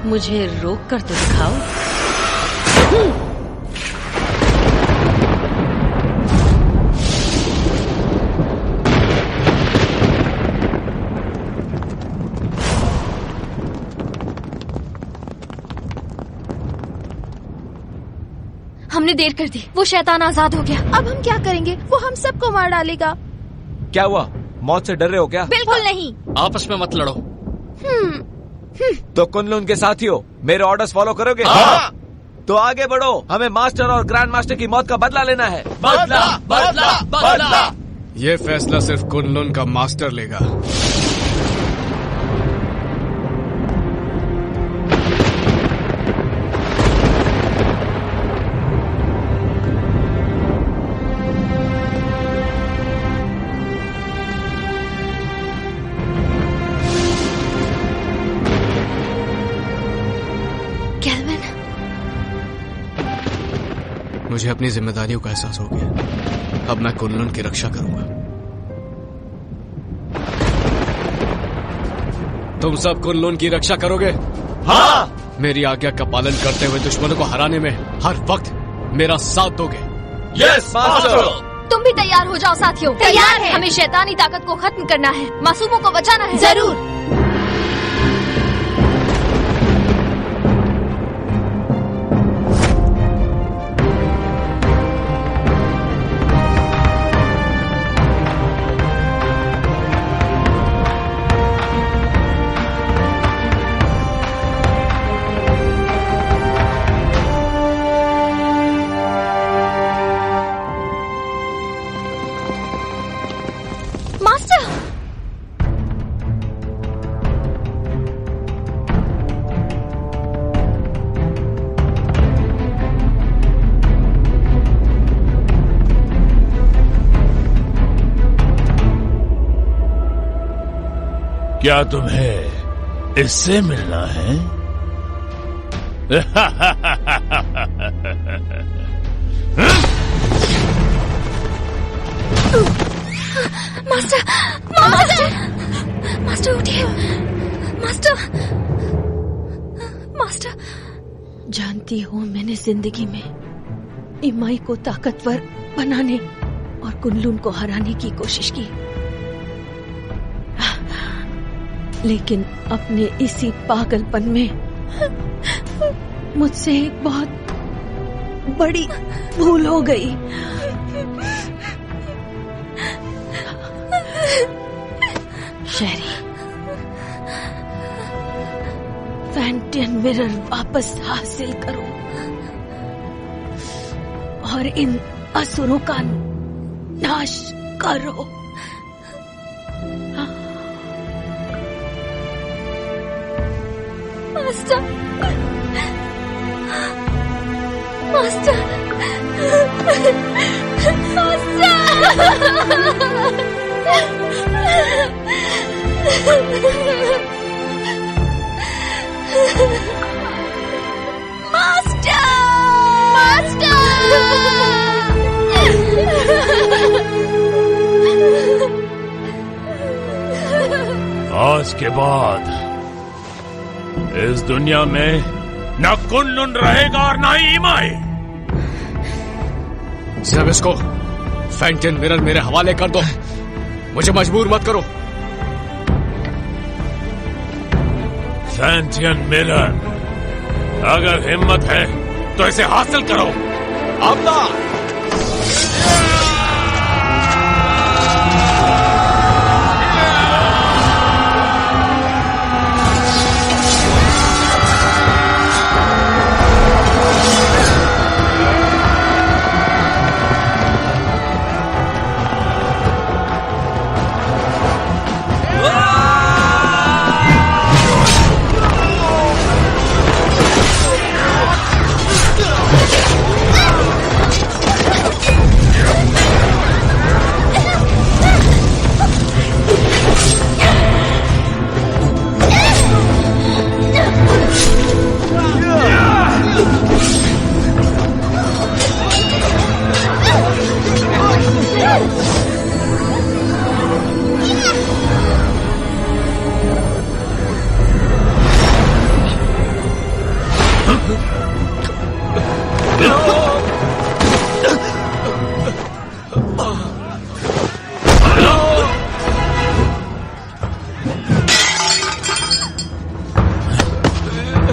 मुझे रोक कर तो दिखाओ। हमने देर कर दी, वो शैतान आजाद हो गया। अब हम क्या करेंगे? वो हम सबको मार डालेगा। क्या हुआ? मौत से डर रहे हो क्या? बिल्कुल नहीं। आपस में मत लड़ो। तो कुनलुन के साथियों, मेरे ऑर्डर्स फॉलो करोगे? हाँ। तो आगे बढ़ो, हमें मास्टर और ग्रैंड मास्टर की मौत का बदला लेना है। बदला, बदला, बदला। ये फैसला सिर्फ कुनलुन का मास्टर लेगा। मुझे अपनी जिम्मेदारियों का एहसास हो गया। अब मैं कुनलुन की रक्षा करूंगा। तुम सब कुनलुन की रक्षा करोगे? हाँ। मेरी आज्ञा का पालन करते हुए दुश्मनों को हराने में हर वक्त मेरा साथ दोगे? Yes master. तुम भी तैयार हो जाओ साथियों। तैयार है। हमें शैतानी ताकत को खत्म करना है, मासूमों को बचाना है। जरूर। क्या तुम्हें इससे मिलना है? मास्टर, मास्टर, मास्टर उठिए, मास्टर, मास्टर। जानती हो, मैंने जिंदगी में इमाई को ताकतवर बनाने और कुनलुन को हराने की कोशिश की, लेकिन अपने इसी पागलपन में मुझसे एक बहुत बड़ी भूल हो गई। शेरी, फैंटियन मिरर वापस हासिल करो और इन असुरों का नाश करो। मास्टर, मास्टर, आज के बाद इस दुनिया में न कुनलुन रहेगा और न ही इमाई। सब इसको फैंटियन मिरर मेरे हवाले कर दो, मुझे मजबूर मत करो। फैंटियन मिरर, अगर हिम्मत है तो इसे हासिल करो। आमना!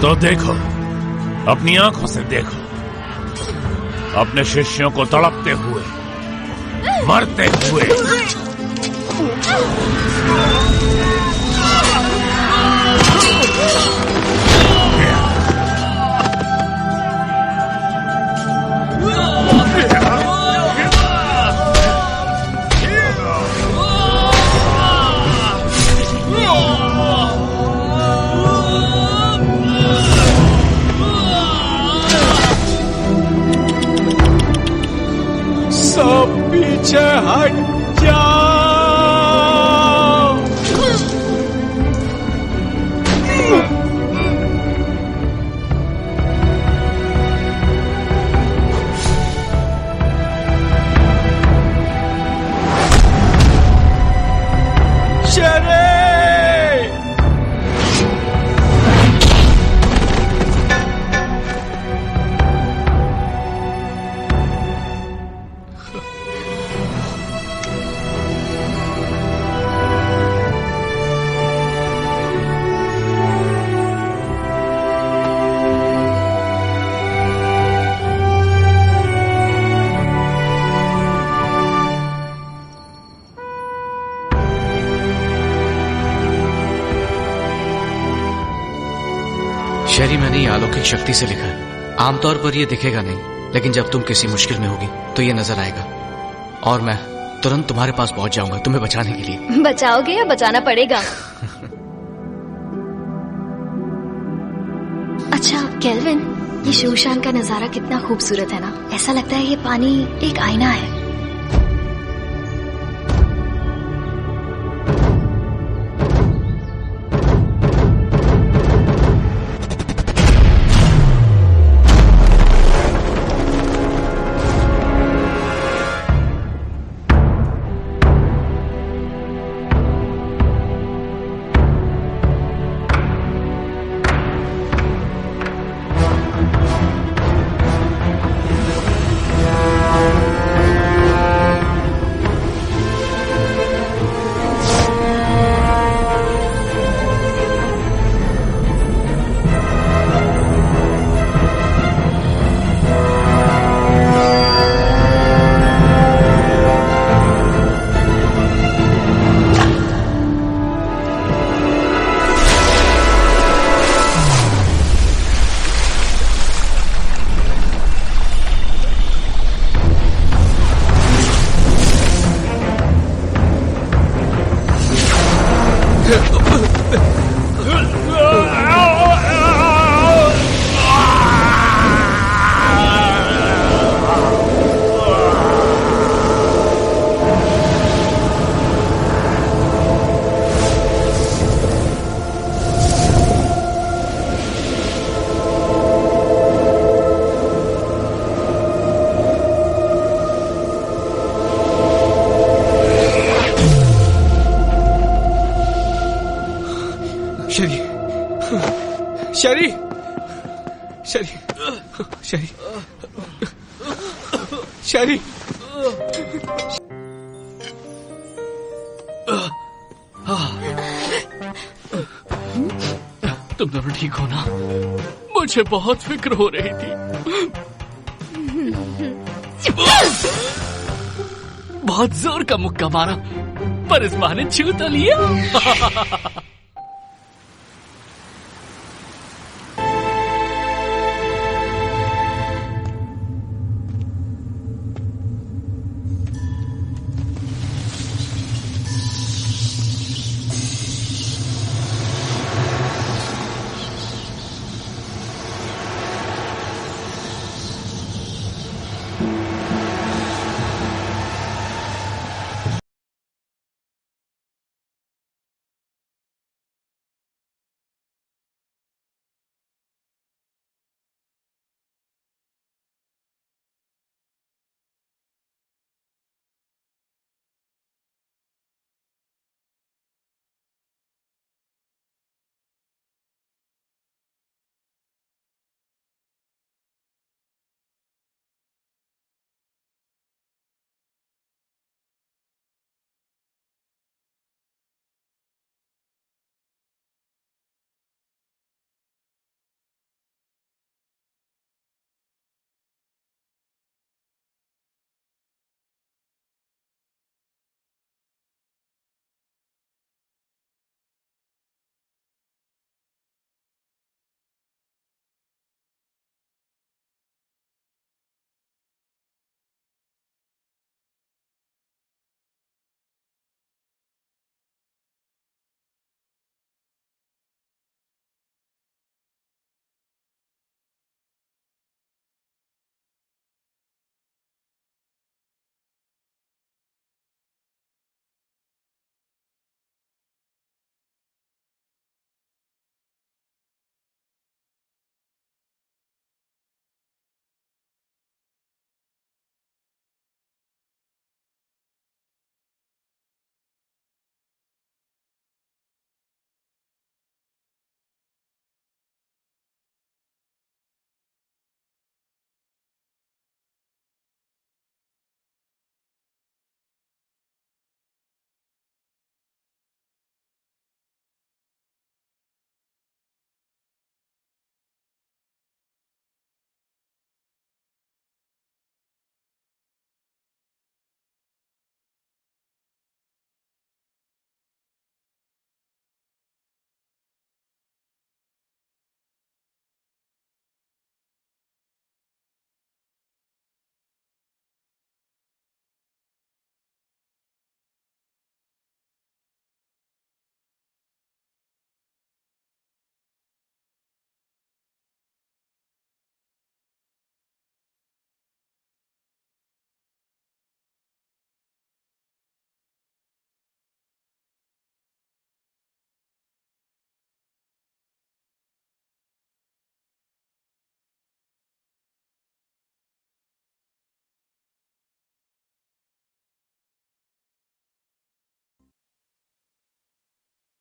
तो देखो, अपनी आंखों से देखो, अपने शिष्यों को तड़पते हुए, मरते हुए। सब पीछे हट जाओ। शेरे! शेरी, मैंने ये अलौकिक शक्ति से लिखा है। आमतौर पर ये दिखेगा नहीं, लेकिन जब तुम किसी मुश्किल में होगी तो ये नजर आएगा और मैं तुरंत तुम्हारे पास पहुंच जाऊंगा तुम्हें बचाने के लिए। बचाओगे या बचाना पड़ेगा? अच्छा केल्विन, ये शूशान का नजारा कितना खूबसूरत है ना। ऐसा लगता है ये पानी एक आईना है। शरी, शरी, शरी, शरी। तुम दोनों ठीक हो ना? मुझे बहुत फिक्र हो रही थी। बहुत जोर का मुक्का मारा, पर इस बहाने छू तो लिया।